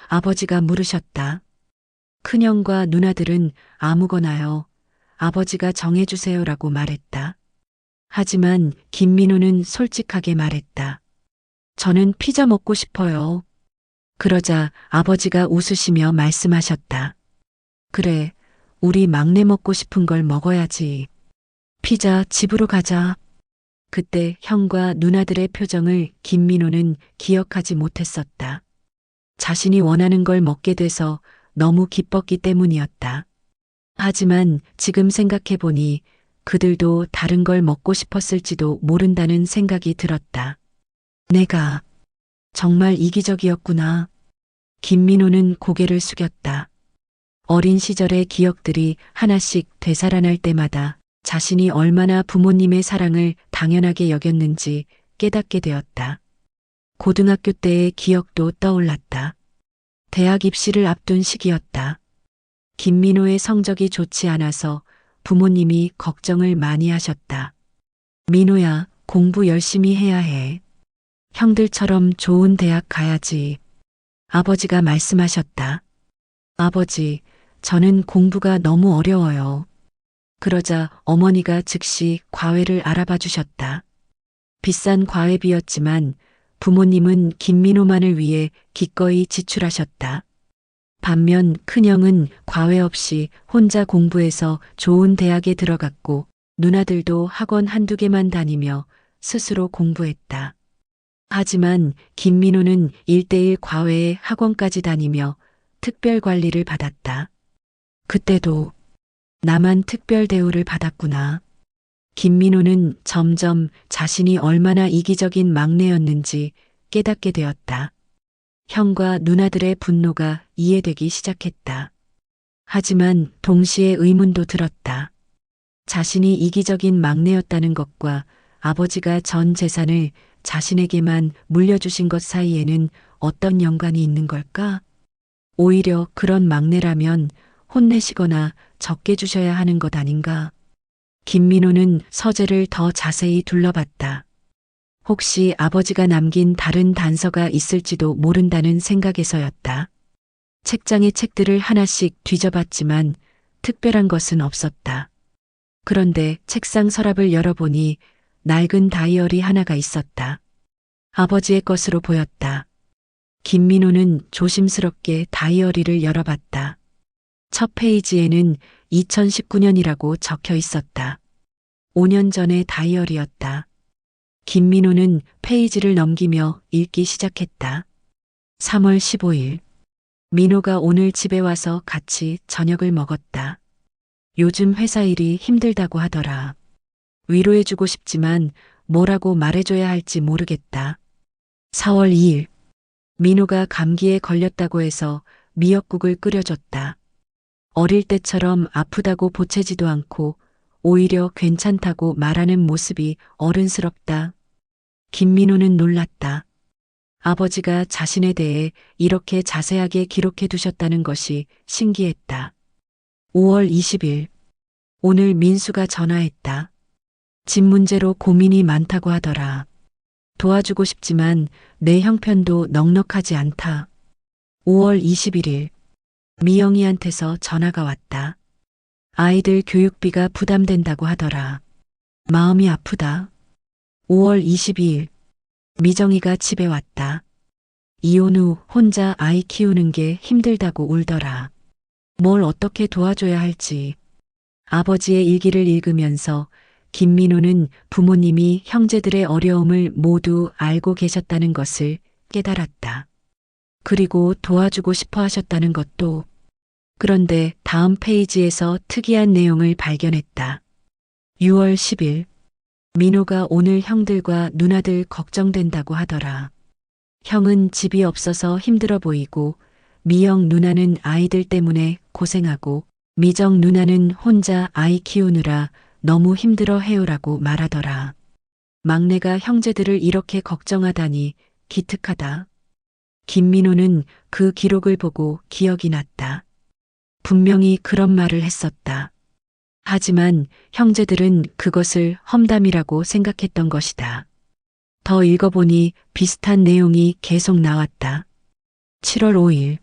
아버지가 물으셨다. 큰형과 누나들은 아무거나요. 아버지가 정해주세요라고 말했다. 하지만 김민호는 솔직하게 말했다. 저는 피자 먹고 싶어요. 그러자 아버지가 웃으시며 말씀하셨다. 그래, 우리 막내 먹고 싶은 걸 먹어야지. 피자 집으로 가자. 그때 형과 누나들의 표정을 김민호는 기억하지 못했었다. 자신이 원하는 걸 먹게 돼서 너무 기뻤기 때문이었다. 하지만 지금 생각해보니 그들도 다른 걸 먹고 싶었을지도 모른다는 생각이 들었다. 내가 정말 이기적이었구나. 김민호는 고개를 숙였다. 어린 시절의 기억들이 하나씩 되살아날 때마다 자신이 얼마나 부모님의 사랑을 당연하게 여겼는지 깨닫게 되었다. 고등학교 때의 기억도 떠올랐다. 대학 입시를 앞둔 시기였다. 김민호의 성적이 좋지 않아서 부모님이 걱정을 많이 하셨다. 민호야, 공부 열심히 해야 해. 형들처럼 좋은 대학 가야지. 아버지가 말씀하셨다. 아버지, 저는 공부가 너무 어려워요. 그러자 어머니가 즉시 과외를 알아봐 주셨다. 비싼 과외비였지만 부모님은 김민호만을 위해 기꺼이 지출하셨다. 반면 큰형은 과외 없이 혼자 공부해서 좋은 대학에 들어갔고 누나들도 학원 한두 개만 다니며 스스로 공부했다. 하지만 김민호는 1:1 과외에 학원까지 다니며 특별 관리를 받았다. 그때도 나만 특별 대우를 받았구나. 김민호는 점점 자신이 얼마나 이기적인 막내였는지 깨닫게 되었다. 형과 누나들의 분노가 이해되기 시작했다. 하지만 동시에 의문도 들었다. 자신이 이기적인 막내였다는 것과 아버지가 전 재산을 자신에게만 물려주신 것 사이에는 어떤 연관이 있는 걸까? 오히려 그런 막내라면 혼내시거나 적게 주셔야 하는 것 아닌가? 김민호는 서재를 더 자세히 둘러봤다. 혹시 아버지가 남긴 다른 단서가 있을지도 모른다는 생각에서였다. 책장의 책들을 하나씩 뒤져봤지만 특별한 것은 없었다. 그런데 책상 서랍을 열어보니 낡은 다이어리 하나가 있었다. 아버지의 것으로 보였다. 김민호는 조심스럽게 다이어리를 열어봤다. 첫 페이지에는 2019년이라고 적혀 있었다. 5년 전의 다이어리였다. 김민호는 페이지를 넘기며 읽기 시작했다. 3월 15일. 민호가 오늘 집에 와서 같이 저녁을 먹었다. 요즘 회사 일이 힘들다고 하더라. 위로해주고 싶지만 뭐라고 말해줘야 할지 모르겠다. 4월 2일. 민호가 감기에 걸렸다고 해서 미역국을 끓여줬다. 어릴 때처럼 아프다고 보채지도 않고 오히려 괜찮다고 말하는 모습이 어른스럽다. 김민호는 놀랐다. 아버지가 자신에 대해 이렇게 자세하게 기록해 두셨다는 것이 신기했다. 5월 20일. 오늘 민수가 전화했다. 집 문제로 고민이 많다고 하더라. 도와주고 싶지만 내 형편도 넉넉하지 않다. 5월 21일. 미영이한테서 전화가 왔다. 아이들 교육비가 부담된다고 하더라. 마음이 아프다. 5월 22일. 미정이가 집에 왔다. 이혼 후 혼자 아이 키우는 게 힘들다고 울더라. 뭘 어떻게 도와줘야 할지. 아버지의 일기를 읽으면서 김민호는 부모님이 형제들의 어려움을 모두 알고 계셨다는 것을 깨달았다. 그리고 도와주고 싶어 하셨다는 것도. 그런데 다음 페이지에서 특이한 내용을 발견했다. 6월 10일. 민호가 오늘 형들과 누나들 걱정된다고 하더라. 형은 집이 없어서 힘들어 보이고 미영 누나는 아이들 때문에 고생하고 미정 누나는 혼자 아이 키우느라 너무 힘들어 해요라고 말하더라. 막내가 형제들을 이렇게 걱정하다니 기특하다. 김민호는 그 기록을 보고 기억이 났다. 분명히 그런 말을 했었다. 하지만 형제들은 그것을 험담이라고 생각했던 것이다. 더 읽어보니 비슷한 내용이 계속 나왔다. 7월 5일.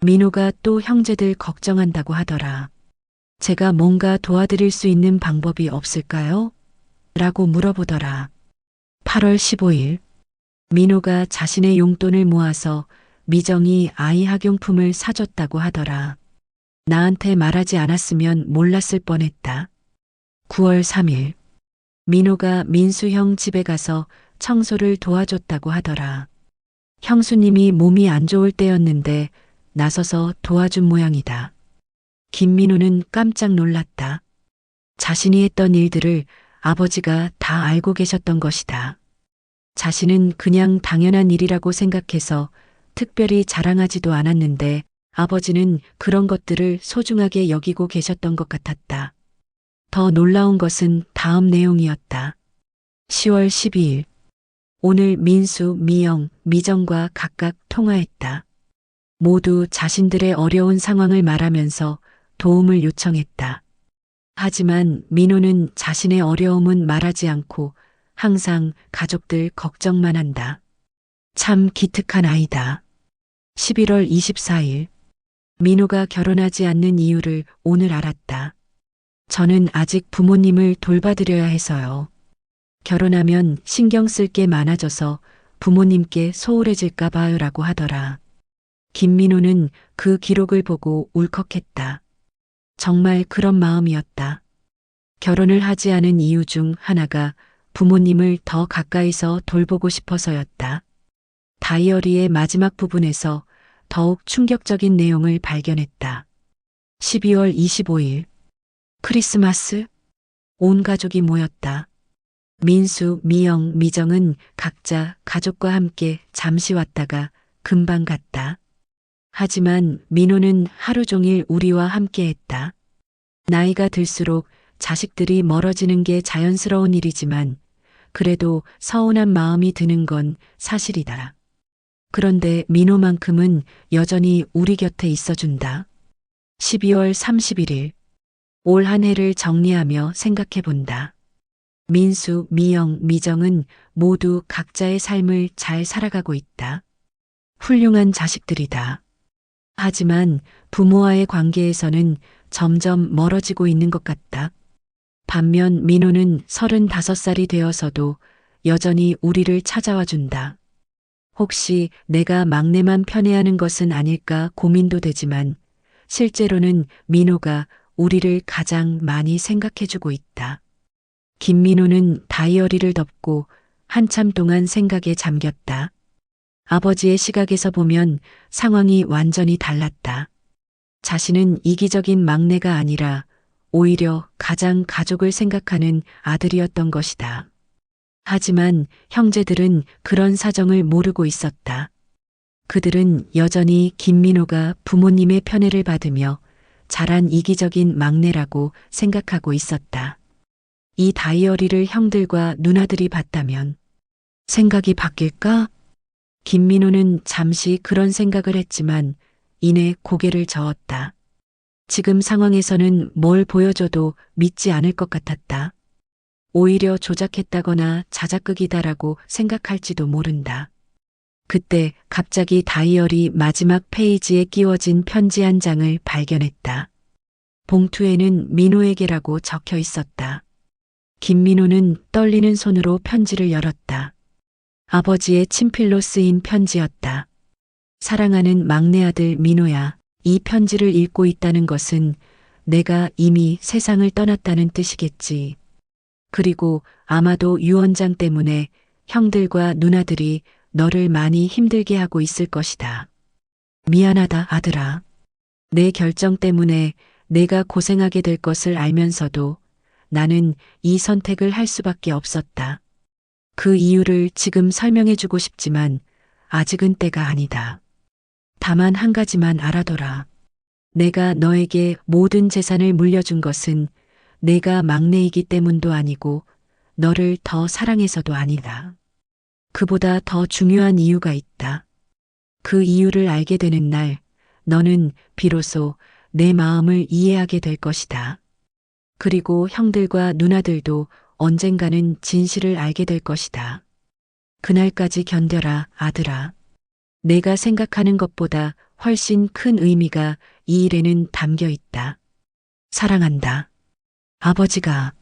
민호가 또 형제들 걱정한다고 하더라. 제가 뭔가 도와드릴 수 있는 방법이 없을까요? 라고 물어보더라. 8월 15일. 민호가 자신의 용돈을 모아서 미정이 아이 학용품을 사줬다고 하더라. 나한테 말하지 않았으면 몰랐을 뻔했다. 9월 3일. 민호가 민수 형 집에 가서 청소를 도와줬다고 하더라. 형수님이 몸이 안 좋을 때였는데 나서서 도와준 모양이다. 김민호는 깜짝 놀랐다. 자신이 했던 일들을 아버지가 다 알고 계셨던 것이다. 자신은 그냥 당연한 일이라고 생각해서 특별히 자랑하지도 않았는데 아버지는 그런 것들을 소중하게 여기고 계셨던 것 같았다. 더 놀라운 것은 다음 내용이었다. 10월 12일. 오늘 민수, 미영, 미정과 각각 통화했다. 모두 자신들의 어려운 상황을 말하면서 도움을 요청했다. 하지만 민호는 자신의 어려움은 말하지 않고 항상 가족들 걱정만 한다. 참 기특한 아이다. 11월 24일. 민호가 결혼하지 않는 이유를 오늘 알았다. 저는 아직 부모님을 돌봐드려야 해서요. 결혼하면 신경 쓸 게 많아져서 부모님께 소홀해질까 봐요라고 하더라. 김민호는 그 기록을 보고 울컥했다. 정말 그런 마음이었다. 결혼을 하지 않은 이유 중 하나가 부모님을 더 가까이서 돌보고 싶어서였다. 다이어리의 마지막 부분에서 더욱 충격적인 내용을 발견했다. 12월 25일. 크리스마스? 온 가족이 모였다. 민수, 미영, 미정은 각자 가족과 함께 잠시 왔다가 금방 갔다. 하지만 민호는 하루 종일 우리와 함께 했다. 나이가 들수록 자식들이 멀어지는 게 자연스러운 일이지만 그래도 서운한 마음이 드는 건 사실이다. 그런데 민호만큼은 여전히 우리 곁에 있어준다. 12월 31일. 올 한 해를 정리하며 생각해 본다. 민수, 미영, 미정은 모두 각자의 삶을 잘 살아가고 있다. 훌륭한 자식들이다. 하지만 부모와의 관계에서는 점점 멀어지고 있는 것 같다. 반면 민호는 35살이 되어서도 여전히 우리를 찾아와 준다. 혹시 내가 막내만 편애하는 것은 아닐까 고민도 되지만 실제로는 민호가 우리를 가장 많이 생각해주고 있다. 김민호는 다이어리를 덮고 한참 동안 생각에 잠겼다. 아버지의 시각에서 보면 상황이 완전히 달랐다. 자신은 이기적인 막내가 아니라 오히려 가장 가족을 생각하는 아들이었던 것이다. 하지만 형제들은 그런 사정을 모르고 있었다. 그들은 여전히 김민호가 부모님의 편애를 받으며 자란 이기적인 막내라고 생각하고 있었다. 이 다이어리를 형들과 누나들이 봤다면 생각이 바뀔까? 김민호는 잠시 그런 생각을 했지만 이내 고개를 저었다. 지금 상황에서는 뭘 보여줘도 믿지 않을 것 같았다. 오히려 조작했다거나 자작극이다라고 생각할지도 모른다. 그때 갑자기 다이어리 마지막 페이지에 끼워진 편지 한 장을 발견했다. 봉투에는 민호에게라고 적혀 있었다. 김민호는 떨리는 손으로 편지를 열었다. 아버지의 친필로 쓰인 편지였다. 사랑하는 막내 아들 민호야, 이 편지를 읽고 있다는 것은 내가 이미 세상을 떠났다는 뜻이겠지. 그리고 아마도 유언장 때문에 형들과 누나들이 너를 많이 힘들게 하고 있을 것이다. 미안하다, 아들아. 내 결정 때문에 내가 고생하게 될 것을 알면서도 나는 이 선택을 할 수밖에 없었다. 그 이유를 지금 설명해주고 싶지만 아직은 때가 아니다. 다만 한 가지만 알아둬라. 내가 너에게 모든 재산을 물려준 것은 내가 막내이기 때문도 아니고 너를 더 사랑해서도 아니다. 그보다 더 중요한 이유가 있다. 그 이유를 알게 되는 날, 너는 비로소 내 마음을 이해하게 될 것이다. 그리고 형들과 누나들도 언젠가는 진실을 알게 될 것이다. 그날까지 견뎌라, 아들아. 내가 생각하는 것보다 훨씬 큰 의미가 이 일에는 담겨 있다. 사랑한다. 아버지가.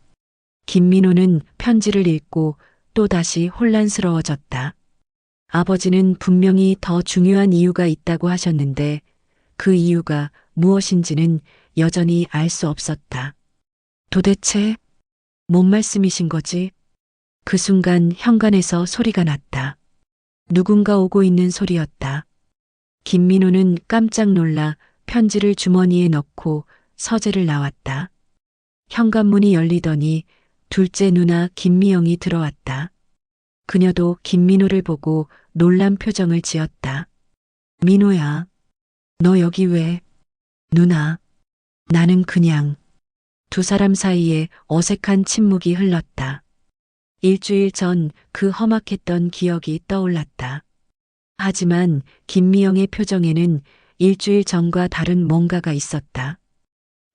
김민호는 편지를 읽고 또다시 혼란스러워졌다. 아버지는 분명히 더 중요한 이유가 있다고 하셨는데 그 이유가 무엇인지는 여전히 알 수 없었다. 도대체 뭔 말씀이신 거지? 그 순간 현관에서 소리가 났다. 누군가 오고 있는 소리였다. 김민호는 깜짝 놀라 편지를 주머니에 넣고 서재를 나왔다. 현관문이 열리더니 둘째 누나 김미영이 들어왔다. 그녀도 김민호를 보고 놀란 표정을 지었다. 민호야, 너 여기 왜? 누나, 나는 그냥. 두 사람 사이에 어색한 침묵이 흘렀다. 일주일 전 그 험악했던 기억이 떠올랐다. 하지만 김미영의 표정에는 일주일 전과 다른 뭔가가 있었다.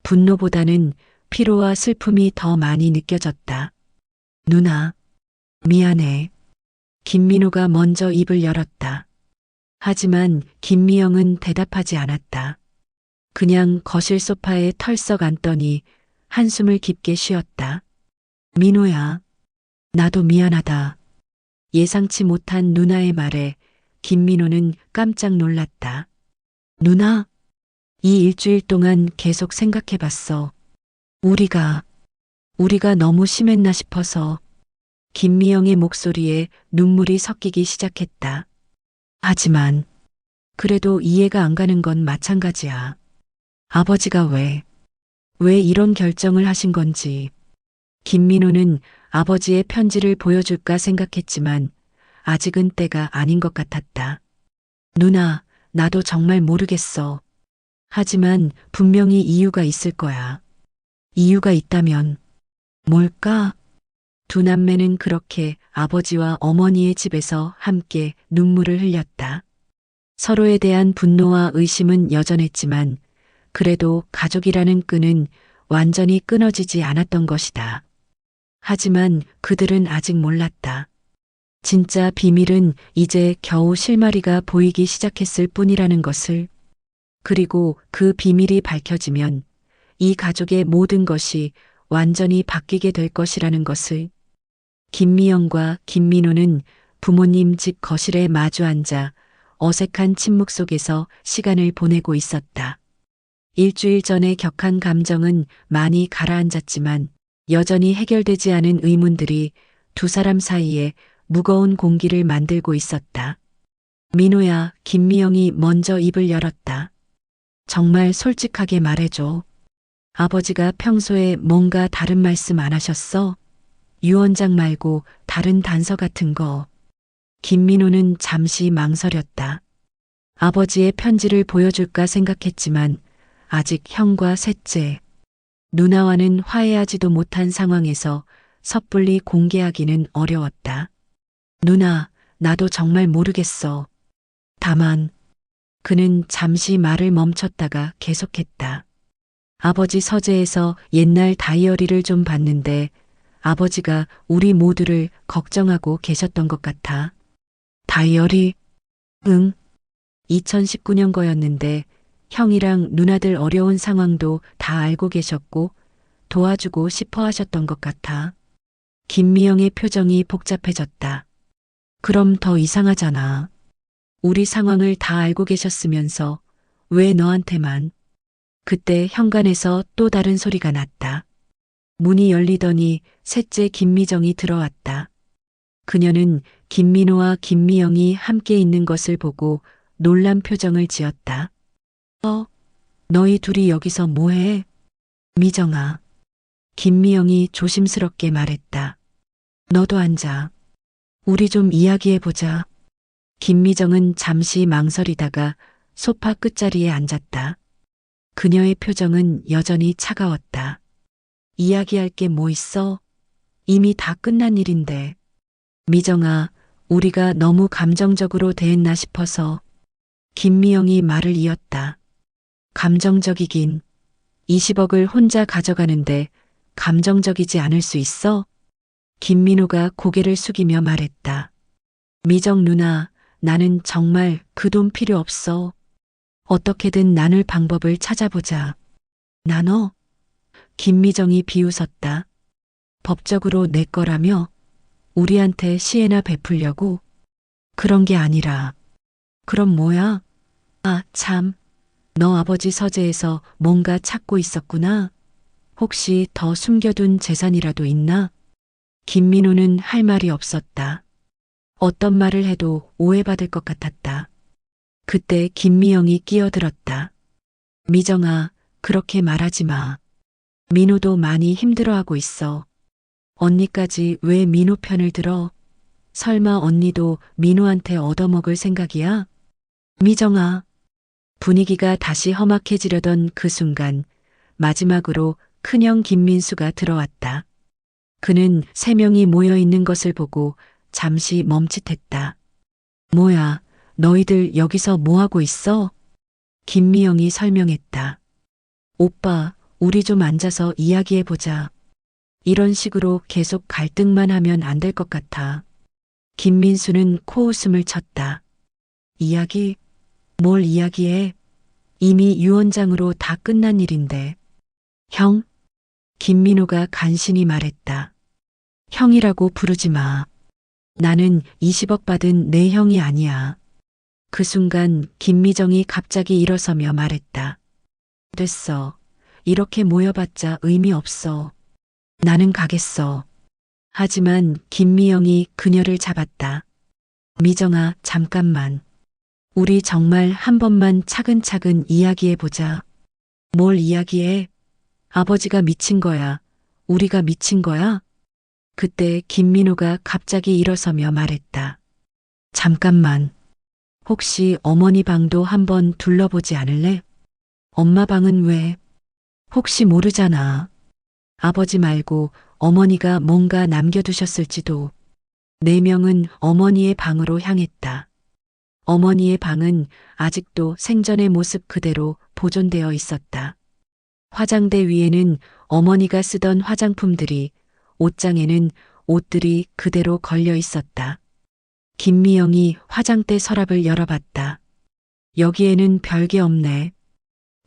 분노보다는 피로와 슬픔이 더 많이 느껴졌다. 누나, 미안해. 김민호가 먼저 입을 열었다. 하지만 김미영은 대답하지 않았다. 그냥 거실 소파에 털썩 앉더니 한숨을 깊게 쉬었다. 민호야, 나도 미안하다. 예상치 못한 누나의 말에 김민호는 깜짝 놀랐다. 누나, 이 일주일 동안 계속 생각해봤어. 우리가 너무 심했나 싶어서. 김미영의 목소리에 눈물이 섞이기 시작했다. 하지만 그래도 이해가 안 가는 건 마찬가지야. 아버지가 왜 이런 결정을 하신 건지. 김민호는 아버지의 편지를 보여줄까 생각했지만 아직은 때가 아닌 것 같았다. 누나, 나도 정말 모르겠어. 하지만 분명히 이유가 있을 거야. 이유가 있다면 뭘까? 두 남매는 그렇게 아버지와 어머니의 집에서 함께 눈물을 흘렸다. 서로에 대한 분노와 의심은 여전했지만 그래도 가족이라는 끈은 완전히 끊어지지 않았던 것이다. 하지만 그들은 아직 몰랐다. 진짜 비밀은 이제 겨우 실마리가 보이기 시작했을 뿐이라는 것을. 그리고 그 비밀이 밝혀지면 이 가족의 모든 것이 완전히 바뀌게 될 것이라는 것을. 김미영과 김민호는 부모님 집 거실에 마주 앉아 어색한 침묵 속에서 시간을 보내고 있었다. 일주일 전의 격한 감정은 많이 가라앉았지만 여전히 해결되지 않은 의문들이 두 사람 사이에 무거운 공기를 만들고 있었다. 민호야, 김미영이 먼저 입을 열었다. 정말 솔직하게 말해줘. 아버지가 평소에 뭔가 다른 말씀 안 하셨어? 유언장 말고 다른 단서 같은 거. 김민호는 잠시 망설였다. 아버지의 편지를 보여줄까 생각했지만 아직 형과 셋째, 누나와는 화해하지도 못한 상황에서 섣불리 공개하기는 어려웠다. 누나, 나도 정말 모르겠어. 다만, 그는 잠시 말을 멈췄다가 계속했다. 아버지 서재에서 옛날 다이어리를 좀 봤는데 아버지가 우리 모두를 걱정하고 계셨던 것 같아. 다이어리? 응. 2019년 거였는데 형이랑 누나들 어려운 상황도 다 알고 계셨고 도와주고 싶어 하셨던 것 같아. 김미영의 표정이 복잡해졌다. 그럼 더 이상하잖아. 우리 상황을 다 알고 계셨으면서 왜 너한테만. 그때 현관에서 또 다른 소리가 났다. 문이 열리더니 셋째 김미정이 들어왔다. 그녀는 김민호와 김미영이 함께 있는 것을 보고 놀란 표정을 지었다. 너희 둘이 여기서 뭐해? 미정아. 김미영이 조심스럽게 말했다. 너도 앉아. 우리 좀 이야기해보자. 김미정은 잠시 망설이다가 소파 끝자리에 앉았다. 그녀의 표정은 여전히 차가웠다. 이야기할 게 뭐 있어? 이미 다 끝난 일인데. 미정아, 우리가 너무 감정적으로 대했나 싶어서. 김미영이 말을 이었다. 감정적이긴. 20억을 혼자 가져가는데 감정적이지 않을 수 있어? 김민호가 고개를 숙이며 말했다. 미정 누나, 나는 정말 그 돈 필요 없어. 어떻게든 나눌 방법을 찾아보자. 나눠? 김미정이 비웃었다. 법적으로 내 거라며? 우리한테 시혜나 베풀려고? 그런 게 아니라. 그럼 뭐야? 아, 참. 너 아버지 서재에서 뭔가 찾고 있었구나. 혹시 더 숨겨둔 재산이라도 있나? 김민호는 할 말이 없었다. 어떤 말을 해도 오해받을 것 같았다. 그때 김미영이 끼어들었다. 미정아, 그렇게 말하지 마. 민호도 많이 힘들어하고 있어. 언니까지 왜 민호 편을 들어? 설마 언니도 민호한테 얻어먹을 생각이야? 미정아. 분위기가 다시 험악해지려던 그 순간 마지막으로 큰형 김민수가 들어왔다. 그는 세 명이 모여 있는 것을 보고 잠시 멈칫했다. 뭐야, 너희들 여기서 뭐 하고 있어? 김미영이 설명했다. 오빠, 우리 좀 앉아서 이야기해보자. 이런 식으로 계속 갈등만 하면 안 될 것 같아. 김민수는 코웃음을 쳤다. 이야기? 뭘 이야기해? 이미 유언장으로 다 끝난 일인데. 형? 김민호가 간신히 말했다. 형이라고 부르지 마. 나는 20억 받은 내 형이 아니야. 그 순간 김미정이 갑자기 일어서며 말했다. 됐어. 이렇게 모여봤자 의미 없어. 나는 가겠어. 하지만 김미영이 그녀를 잡았다. 미정아, 잠깐만. 우리 정말 한 번만 차근차근 이야기해보자. 뭘 이야기해? 아버지가 미친 거야. 우리가 미친 거야? 그때 김민호가 갑자기 일어서며 말했다. 잠깐만. 혹시 어머니 방도 한번 둘러보지 않을래? 엄마 방은 왜? 혹시 모르잖아. 아버지 말고 어머니가 뭔가 남겨두셨을지도. 네 명은 어머니의 방으로 향했다. 어머니의 방은 아직도 생전의 모습 그대로 보존되어 있었다. 화장대 위에는 어머니가 쓰던 화장품들이, 옷장에는 옷들이 그대로 걸려 있었다. 김미영이 화장대 서랍을 열어봤다. 여기에는 별게 없네.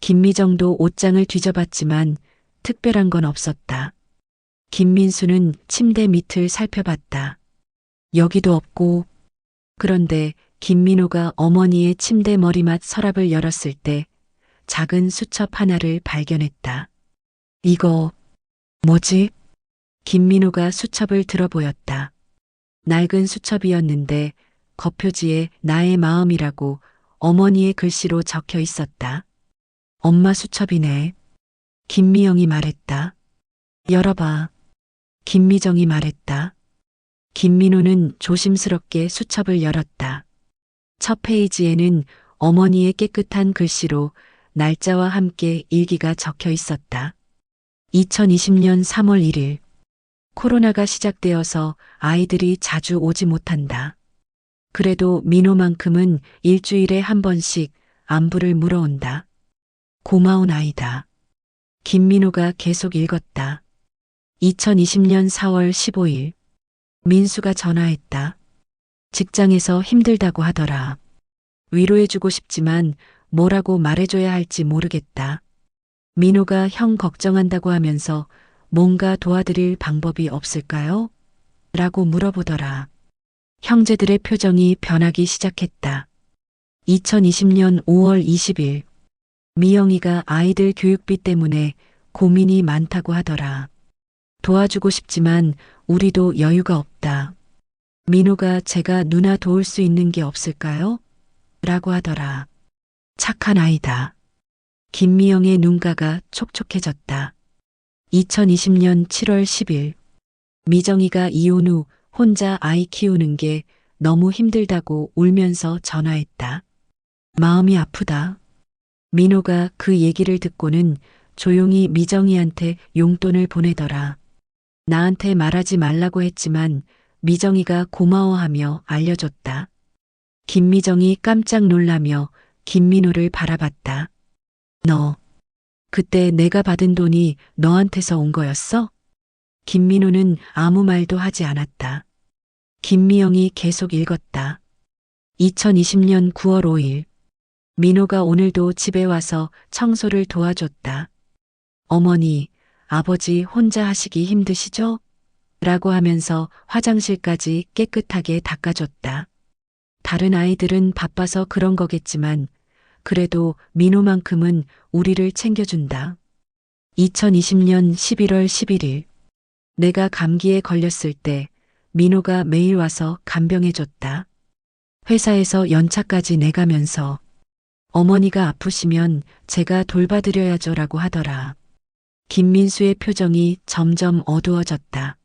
김미정도 옷장을 뒤져봤지만 특별한 건 없었다. 김민수는 침대 밑을 살펴봤다. 여기도 없고. 그런데 김민호가 어머니의 침대 머리맡 서랍을 열었을 때 작은 수첩 하나를 발견했다. 이거 뭐지? 김민호가 수첩을 들어보였다. 낡은 수첩이었는데 겉표지에 나의 마음이라고 어머니의 글씨로 적혀 있었다. 엄마 수첩이네. 김미영이 말했다. 열어봐. 김미정이 말했다. 김민호는 조심스럽게 수첩을 열었다. 첫 페이지에는 어머니의 깨끗한 글씨로 날짜와 함께 일기가 적혀 있었다. 2020년 3월 1일. 코로나가 시작되어서 아이들이 자주 오지 못한다. 그래도 민호만큼은 일주일에 한 번씩 안부를 물어온다. 고마운 아이다. 김민호가 계속 읽었다. 2020년 4월 15일. 민수가 전화했다. 직장에서 힘들다고 하더라. 위로해주고 싶지만 뭐라고 말해줘야 할지 모르겠다. 민호가 형 걱정한다고 하면서 뭔가 도와드릴 방법이 없을까요? 라고 물어보더라. 형제들의 표정이 변하기 시작했다. 2020년 5월 20일. 미영이가 아이들 교육비 때문에 고민이 많다고 하더라. 도와주고 싶지만 우리도 여유가 없다. 민호가 제가 누나 도울 수 있는 게 없을까요? 라고 하더라. 착한 아이다. 김미영의 눈가가 촉촉해졌다. 2020년 7월 10일. 미정이가 이혼 후 혼자 아이 키우는 게 너무 힘들다고 울면서 전화했다. 마음이 아프다. 민호가 그 얘기를 듣고는 조용히 미정이한테 용돈을 보내더라. 나한테 말하지 말라고 했지만 미정이가 고마워하며 알려줬다. 김미정이 깜짝 놀라며 김민호를 바라봤다. 너, 그때 내가 받은 돈이 너한테서 온 거였어? 김민호는 아무 말도 하지 않았다. 김미영이 계속 읽었다. 2020년 9월 5일. 민호가 오늘도 집에 와서 청소를 도와줬다. 어머니, 아버지 혼자 하시기 힘드시죠? 라고 하면서 화장실까지 깨끗하게 닦아줬다. 다른 아이들은 바빠서 그런 거겠지만 그래도 민호만큼은 우리를 챙겨준다. 2020년 11월 11일. 내가 감기에 걸렸을 때 민호가 매일 와서 간병해줬다. 회사에서 연차까지 내가면서 어머니가 아프시면 제가 돌봐드려야죠라고 하더라. 김민수의 표정이 점점 어두워졌다.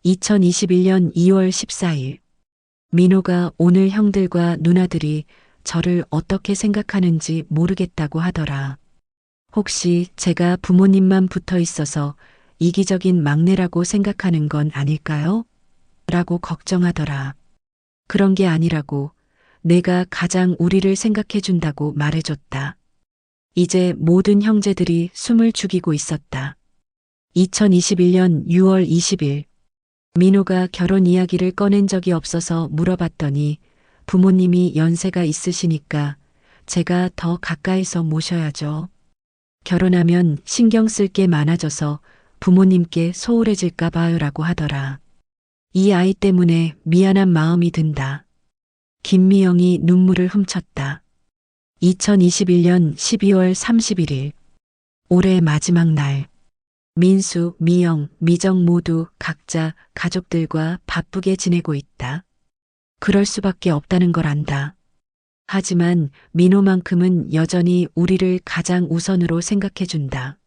2021년 2월 14일. 민호가 오늘 형들과 누나들이 저를 어떻게 생각하는지 모르겠다고 하더라. 혹시 제가 부모님만 붙어 있어서 이기적인 막내라고 생각하는 건 아닐까요? 라고 걱정하더라. 그런 게 아니라고 내가 가장 우리를 생각해 준다고 말해줬다. 이제 모든 형제들이 숨을 죽이고 있었다. 2021년 6월 20일 민호가 결혼 이야기를 꺼낸 적이 없어서 물어봤더니 부모님이 연세가 있으시니까 제가 더 가까이서 모셔야죠. 결혼하면 신경 쓸 게 많아져서 부모님께 소홀해질까 봐요라고 하더라. 이 아이 때문에 미안한 마음이 든다. 김미영이 눈물을 훔쳤다. 2021년 12월 31일 올해 마지막 날 민수, 미영, 미정 모두 각자 가족들과 바쁘게 지내고 있다. 그럴 수밖에 없다는 걸 안다. 하지만 민호만큼은 여전히 우리를 가장 우선으로 생각해 준다.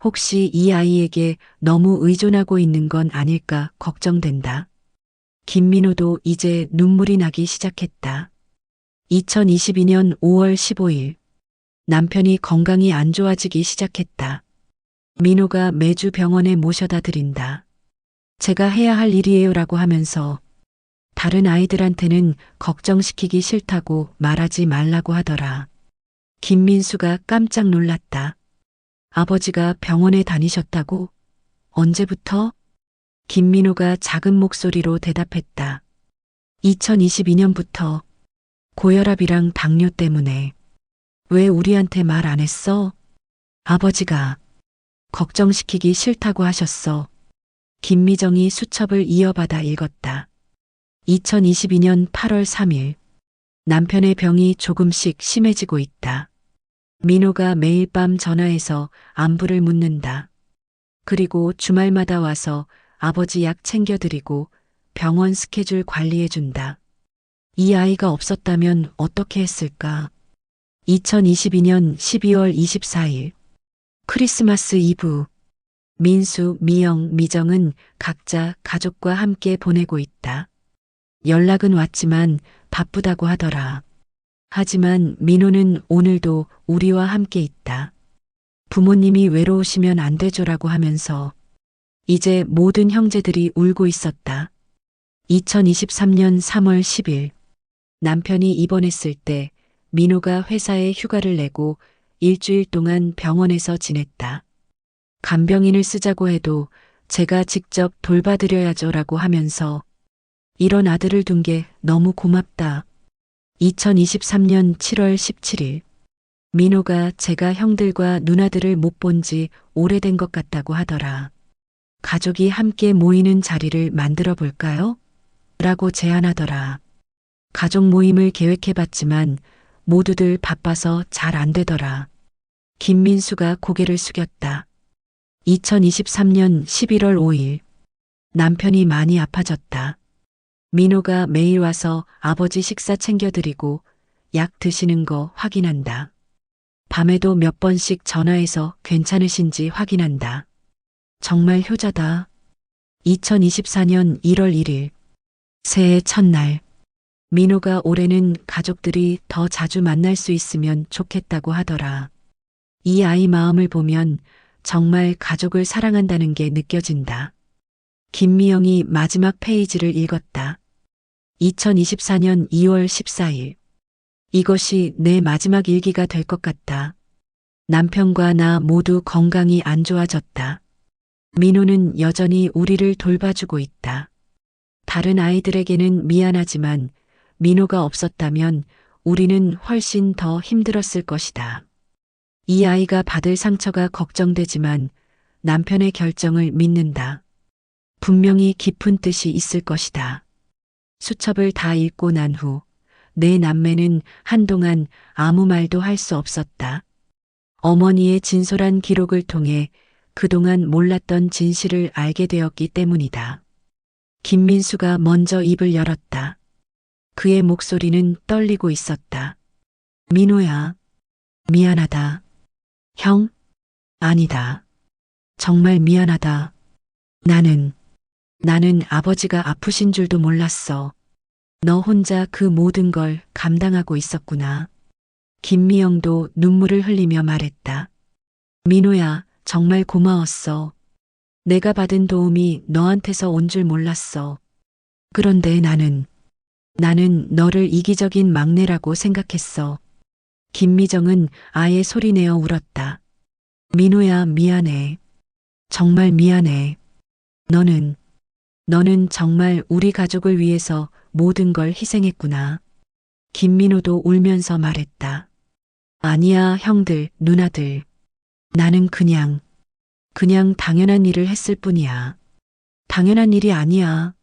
혹시 이 아이에게 너무 의존하고 있는 건 아닐까 걱정된다. 김민호도 이제 눈물이 나기 시작했다. 2022년 5월 15일 남편이 건강이 안 좋아지기 시작했다. 민호가 매주 병원에 모셔다 드린다. 제가 해야 할 일이에요라고 하면서 다른 아이들한테는 걱정시키기 싫다고 말하지 말라고 하더라. 김민수가 깜짝 놀랐다. 아버지가 병원에 다니셨다고? 언제부터? 김민호가 작은 목소리로 대답했다. 2022년부터 고혈압이랑 당뇨 때문에. 왜 우리한테 말 안 했어? 아버지가 걱정시키기 싫다고 하셨어. 김미정이 수첩을 이어받아 읽었다. 2022년 8월 3일 남편의 병이 조금씩 심해지고 있다. 민호가 매일 밤 전화해서 안부를 묻는다. 그리고 주말마다 와서 아버지 약 챙겨드리고 병원 스케줄 관리해준다. 이 아이가 없었다면 어떻게 했을까? 2022년 12월 24일 크리스마스 이브 민수, 미영, 미정은 각자 가족과 함께 보내고 있다. 연락은 왔지만 바쁘다고 하더라. 하지만 민호는 오늘도 우리와 함께 있다. 부모님이 외로우시면 안 되죠라고 하면서 이제 모든 형제들이 울고 있었다. 2023년 3월 10일 남편이 입원했을 때 민호가 회사에 휴가를 내고 일주일 동안 병원에서 지냈다. 간병인을 쓰자고 해도 제가 직접 돌봐드려야죠라고 하면서 이런 아들을 둔 게 너무 고맙다. 2023년 7월 17일 민호가 제가 형들과 누나들을 못 본 지 오래된 것 같다고 하더라. 가족이 함께 모이는 자리를 만들어 볼까요? 라고 제안하더라. 가족 모임을 계획해봤지만 모두들 바빠서 잘 안 되더라. 김민수가 고개를 숙였다. 2023년 11월 5일 남편이 많이 아파졌다. 민호가 매일 와서 아버지 식사 챙겨드리고 약 드시는 거 확인한다. 밤에도 몇 번씩 전화해서 괜찮으신지 확인한다. 정말 효자다. 2024년 1월 1일 새해 첫날 민호가 올해는 가족들이 더 자주 만날 수 있으면 좋겠다고 하더라. 이 아이 마음을 보면 정말 가족을 사랑한다는 게 느껴진다. 김미영이 마지막 페이지를 읽었다. 2024년 2월 14일 이것이 내 마지막 일기가 될 것 같다. 남편과 나 모두 건강이 안 좋아졌다. 민호는 여전히 우리를 돌봐주고 있다. 다른 아이들에게는 미안하지만 민호가 없었다면 우리는 훨씬 더 힘들었을 것이다. 이 아이가 받을 상처가 걱정되지만 남편의 결정을 믿는다. 분명히 깊은 뜻이 있을 것이다. 수첩을 다 읽고 난 후 내 남매는 한동안 아무 말도 할 수 없었다. 어머니의 진솔한 기록을 통해 그동안 몰랐던 진실을 알게 되었기 때문이다. 김민수가 먼저 입을 열었다. 그의 목소리는 떨리고 있었다. 민호야, 미안하다. 형? 아니다. 정말 미안하다. 나는 아버지가 아프신 줄도 몰랐어. 너 혼자 그 모든 걸 감당하고 있었구나. 김미영도 눈물을 흘리며 말했다. 민호야, 정말 고마웠어. 내가 받은 도움이 너한테서 온 줄 몰랐어. 그런데 나는 너를 이기적인 막내라고 생각했어. 김미정은 아예 소리내어 울었다. 민호야, 미안해. 정말 미안해. 너는, 너는 정말 우리 가족을 위해서 모든 걸 희생했구나. 김민호도 울면서 말했다. 아니야, 형들, 누나들. 나는 그냥 당연한 일을 했을 뿐이야. 당연한 일이 아니야.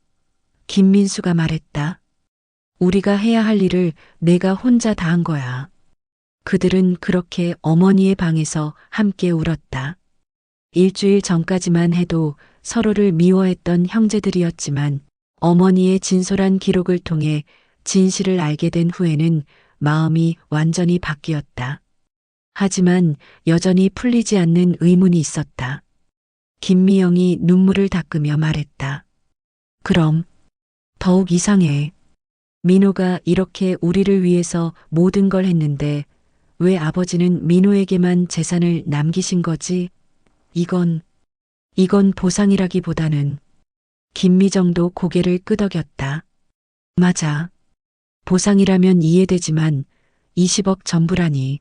김민수가 말했다. 우리가 해야 할 일을 내가 혼자 다 한 거야. 그들은 그렇게 어머니의 방에서 함께 울었다. 일주일 전까지만 해도 서로를 미워했던 형제들이었지만 어머니의 진솔한 기록을 통해 진실을 알게 된 후에는 마음이 완전히 바뀌었다. 하지만 여전히 풀리지 않는 의문이 있었다. 김미영이 눈물을 닦으며 말했다. 그럼 더욱 이상해. 민호가 이렇게 우리를 위해서 모든 걸 했는데 왜 아버지는 민호에게만 재산을 남기신 거지? 이건 보상이라기보다는 김미정도 고개를 끄덕였다. 맞아. 보상이라면 이해되지만 20억 전부라니.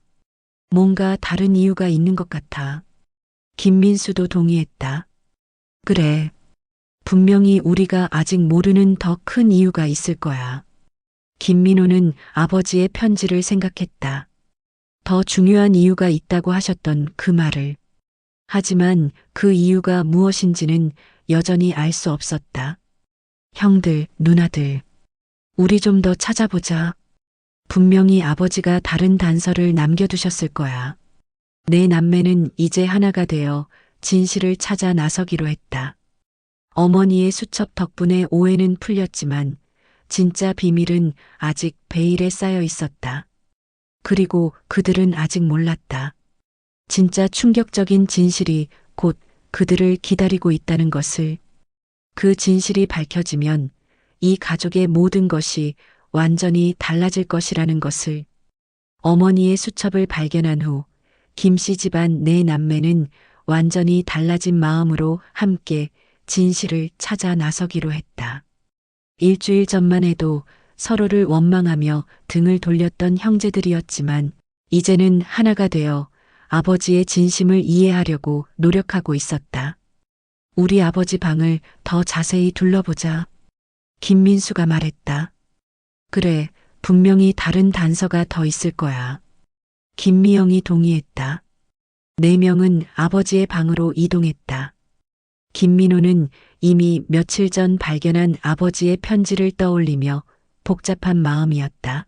뭔가 다른 이유가 있는 것 같아. 김민수도 동의했다. 그래. 분명히 우리가 아직 모르는 더 큰 이유가 있을 거야. 김민호는 아버지의 편지를 생각했다. 더 중요한 이유가 있다고 하셨던 그 말을. 하지만 그 이유가 무엇인지는 여전히 알 수 없었다. 형들, 누나들. 우리 좀 더 찾아보자. 분명히 아버지가 다른 단서를 남겨두셨을 거야. 내 남매는 이제 하나가 되어 진실을 찾아 나서기로 했다. 어머니의 수첩 덕분에 오해는 풀렸지만 진짜 비밀은 아직 베일에 쌓여 있었다. 그리고 그들은 아직 몰랐다. 진짜 충격적인 진실이 곧 그들을 기다리고 있다는 것을. 그 진실이 밝혀지면 이 가족의 모든 것이 완전히 달라질 것이라는 것을. 어머니의 수첩을 발견한 후 김씨 집안 네 남매는 완전히 달라진 마음으로 함께 진실을 찾아 나서기로 했다. 일주일 전만 해도 서로를 원망하며 등을 돌렸던 형제들이었지만 이제는 하나가 되어 아버지의 진심을 이해하려고 노력하고 있었다. 우리 아버지 방을 더 자세히 둘러보자. 김민수가 말했다. 그래, 분명히 다른 단서가 더 있을 거야. 김미영이 동의했다. 네 명은 아버지의 방으로 이동했다. 김민호는 이미 며칠 전 발견한 아버지의 편지를 떠올리며 복잡한 마음이었다.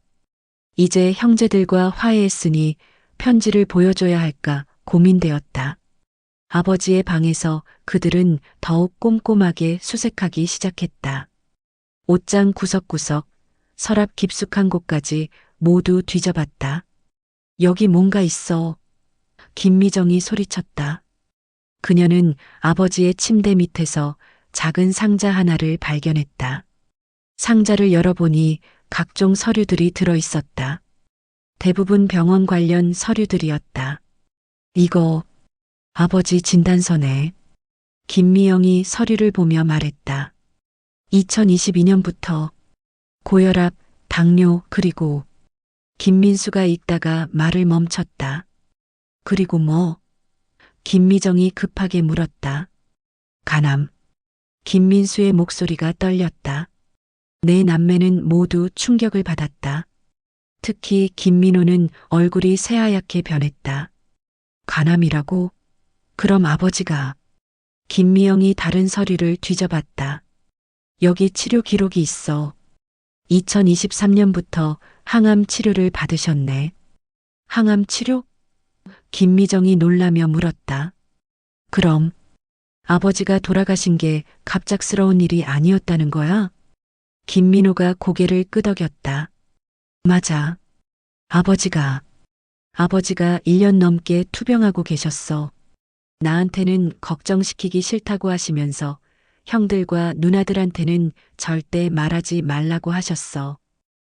이제 형제들과 화해했으니 편지를 보여줘야 할까 고민되었다. 아버지의 방에서 그들은 더욱 꼼꼼하게 수색하기 시작했다. 옷장 구석구석, 서랍 깊숙한 곳까지 모두 뒤져봤다. 여기 뭔가 있어. 김미정이 소리쳤다. 그녀는 아버지의 침대 밑에서 작은 상자 하나를 발견했다. 상자를 열어보니 각종 서류들이 들어 있었다. 대부분 병원 관련 서류들이었다. 이거 아버지 진단서네. 김미영이 서류를 보며 말했다. 2022년부터 고혈압, 당뇨, 그리고 김민수가 읽다가 말을 멈췄다. 그리고 뭐? 김미정이 급하게 물었다. 간암. 김민수의 목소리가 떨렸다. 네 남매는 모두 충격을 받았다. 특히 김민호는 얼굴이 새하얗게 변했다. 간암이라고? 그럼 아버지가. 김미영이 다른 서류를 뒤져봤다. 여기 치료 기록이 있어. 2023년부터 항암 치료를 받으셨네. 항암 치료? 김미정이 놀라며 물었다. 그럼 아버지가 돌아가신 게 갑작스러운 일이 아니었다는 거야? 김민호가 고개를 끄덕였다. 맞아. 아버지가 1년 넘게 투병하고 계셨어. 나한테는 걱정시키기 싫다고 하시면서 형들과 누나들한테는 절대 말하지 말라고 하셨어.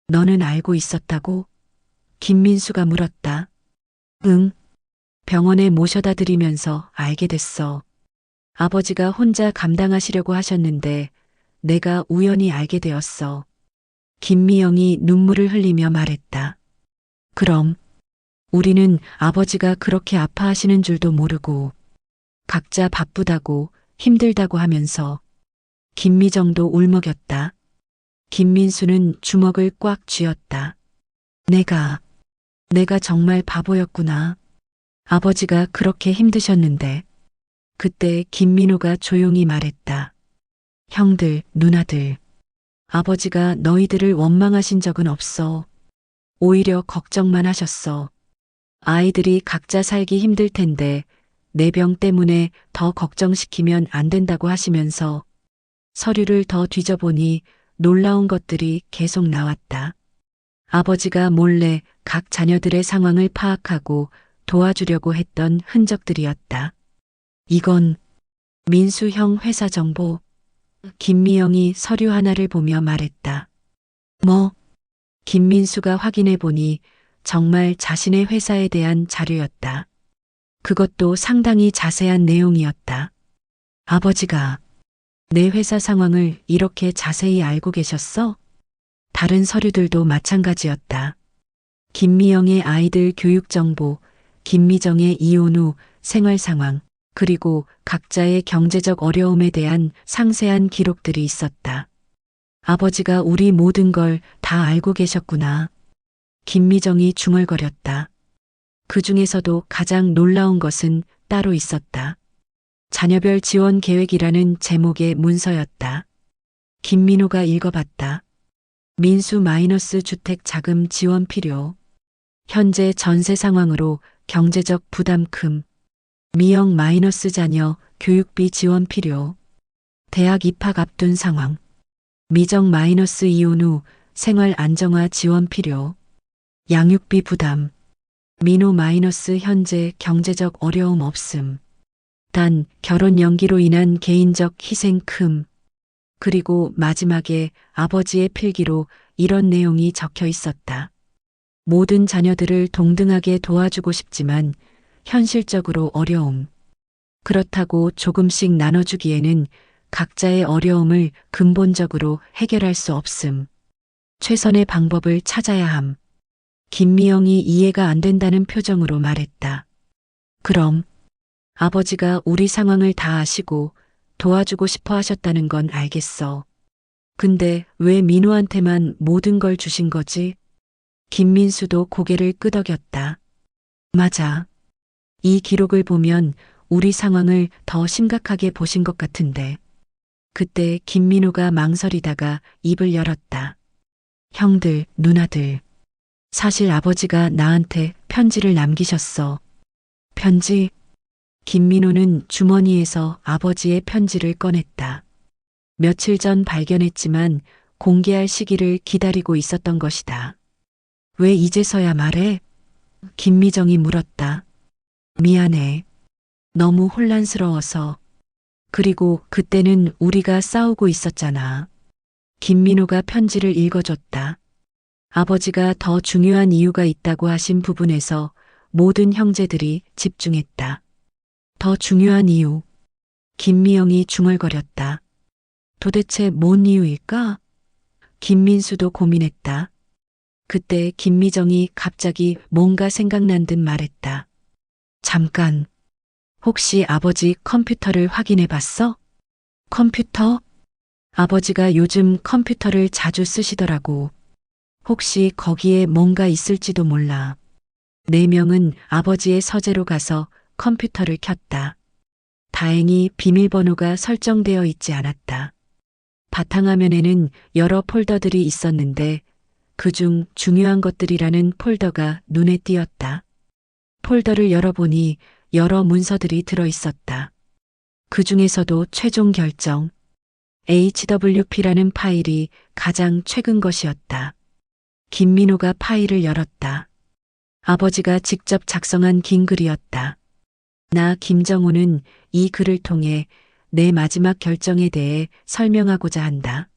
너는 알고 있었다고? 김민수가 물었다. 응. 병원에 모셔다 드리면서 알게 됐어. 아버지가 혼자 감당하시려고 하셨는데 내가 우연히 알게 되었어. 김미영이 눈물을 흘리며 말했다. 그럼 우리는 아버지가 그렇게 아파하시는 줄도 모르고 각자 바쁘다고 힘들다고 하면서 김미정도 울먹였다. 김민수는 주먹을 꽉 쥐었다. 내가 정말 바보였구나. 아버지가 그렇게 힘드셨는데. 그때 김민호가 조용히 말했다. 형들, 누나들. 아버지가 너희들을 원망하신 적은 없어. 오히려 걱정만 하셨어. 아이들이 각자 살기 힘들 텐데 내 병 때문에 더 걱정시키면 안 된다고 하시면서 서류를 더 뒤져보니 놀라운 것들이 계속 나왔다. 아버지가 몰래 각 자녀들의 상황을 파악하고 도와주려고 했던 흔적들이었다. 이건 민수 형 회사 정보. 김미영이 서류 하나를 보며 말했다. 뭐? 김민수가 확인해 보니 정말 자신의 회사에 대한 자료였다. 그것도 상당히 자세한 내용이었다. 아버지가 내 회사 상황을 이렇게 자세히 알고 계셨어? 다른 서류들도 마찬가지였다. 김미영의 아이들 교육 정보, 김미정의 이혼 후 생활 상황, 그리고 각자의 경제적 어려움에 대한 상세한 기록들이 있었다. 아버지가 우리 모든 걸 다 알고 계셨구나. 김미정이 중얼거렸다. 그 중에서도 가장 놀라운 것은 따로 있었다. 자녀별 지원 계획이라는 제목의 문서였다. 김민호가 읽어봤다. 민수 마이너스 주택 자금 지원 필요. 현재 전세 상황으로 경제적 부담 큼. 미영 마이너스 자녀 교육비 지원 필요. 대학 입학 앞둔 상황. 미정 마이너스 이혼 후 생활 안정화 지원 필요. 양육비 부담. 민호 마이너스 현재 경제적 어려움 없음. 단 결혼 연기로 인한 개인적 희생 큼. 그리고 마지막에 아버지의 필기로 이런 내용이 적혀 있었다. 모든 자녀들을 동등하게 도와주고 싶지만 현실적으로 어려움. 그렇다고 조금씩 나눠주기에는 각자의 어려움을 근본적으로 해결할 수 없음. 최선의 방법을 찾아야 함. 김미영이 이해가 안 된다는 표정으로 말했다. 그럼 아버지가 우리 상황을 다 아시고 도와주고 싶어 하셨다는 건 알겠어. 근데 왜 민호한테만 모든 걸 주신 거지? 김민수도 고개를 끄덕였다. 맞아. 이 기록을 보면 우리 상황을 더 심각하게 보신 것 같은데. 그때 김민호가 망설이다가 입을 열었다. 형들, 누나들. 사실 아버지가 나한테 편지를 남기셨어. 편지? 김민호는 주머니에서 아버지의 편지를 꺼냈다. 며칠 전 발견했지만 공개할 시기를 기다리고 있었던 것이다. 왜 이제서야 말해? 김미정이 물었다. 미안해. 너무 혼란스러워서. 그리고 그때는 우리가 싸우고 있었잖아. 김민호가 편지를 읽어줬다. 아버지가 더 중요한 이유가 있다고 하신 부분에서 모든 형제들이 집중했다. 더 중요한 이유. 김미영이 중얼거렸다. 도대체 뭔 이유일까? 김민수도 고민했다. 그때 김미정이 갑자기 뭔가 생각난 듯 말했다. 잠깐. 혹시 아버지 컴퓨터를 확인해 봤어? 컴퓨터? 아버지가 요즘 컴퓨터를 자주 쓰시더라고. 혹시 거기에 뭔가 있을지도 몰라. 4명은 아버지의 서재로 가서 컴퓨터를 켰다. 다행히 비밀번호가 설정되어 있지 않았다. 바탕화면에는 여러 폴더들이 있었는데 그중 중요한 것들이라는 폴더가 눈에 띄었다. 폴더를 열어보니 여러 문서들이 들어 있었다. 그 중에서도 최종 결정, HWP라는 파일이 가장 최근 것이었다. 김민호가 파일을 열었다. 아버지가 직접 작성한 긴 글이었다. 나 김정호는 이 글을 통해 내 마지막 결정에 대해 설명하고자 한다.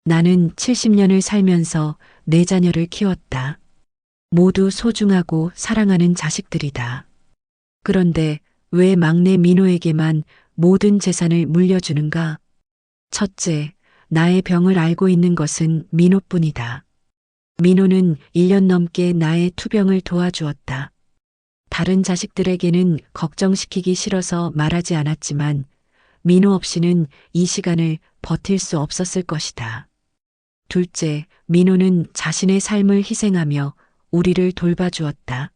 나는 70년을 살면서 내 자녀를 키웠다. 모두 소중하고 사랑하는 자식들이다. 그런데 왜 막내 민호에게만 모든 재산을 물려주는가? 첫째, 나의 병을 알고 있는 것은 민호뿐이다. 민호는 1년 넘게 나의 투병을 도와주었다. 다른 자식들에게는 걱정시키기 싫어서 말하지 않았지만 민호 없이는 이 시간을 버틸 수 없었을 것이다. 둘째, 민호는 자신의 삶을 희생하며 우리를 돌봐주었다.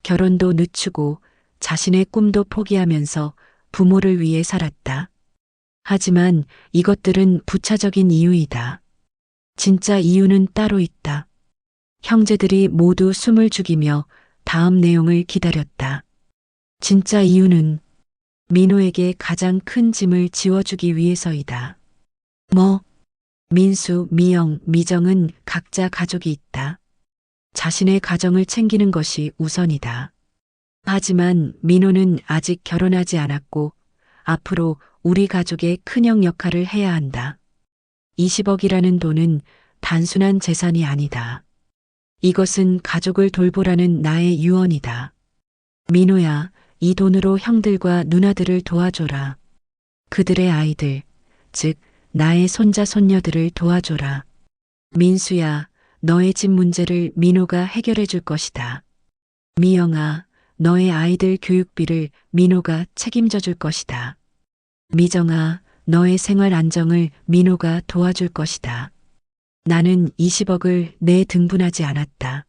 결혼도 늦추고 자신의 꿈도 포기하면서 부모를 위해 살았다. 하지만 이것들은 부차적인 이유이다. 진짜 이유는 따로 있다. 형제들이 모두 숨을 죽이며 다음 내용을 기다렸다. 진짜 이유는 민호에게 가장 큰 짐을 지워주기 위해서이다. 민수, 미영, 미정은 각자 가족이 있다. 자신의 가정을 챙기는 것이 우선이다. 하지만 민호는 아직 결혼하지 않았고 앞으로 우리 가족의 큰형 역할을 해야 한다. 20억이라는 돈은 단순한 재산이 아니다. 이것은 가족을 돌보라는 나의 유언이다. 민호야, 이 돈으로 형들과 누나들을 도와줘라. 그들의 아이들, 즉 나의 손자 손녀들을 도와줘라. 민수야, 너의 집 문제를 민호가 해결해 줄 것이다. 미영아, 너의 아이들 교육비를 민호가 책임져 줄 것이다. 미정아, 너의 생활 안정을 민호가 도와줄 것이다. 나는 20억을 내 등분하지 않았다.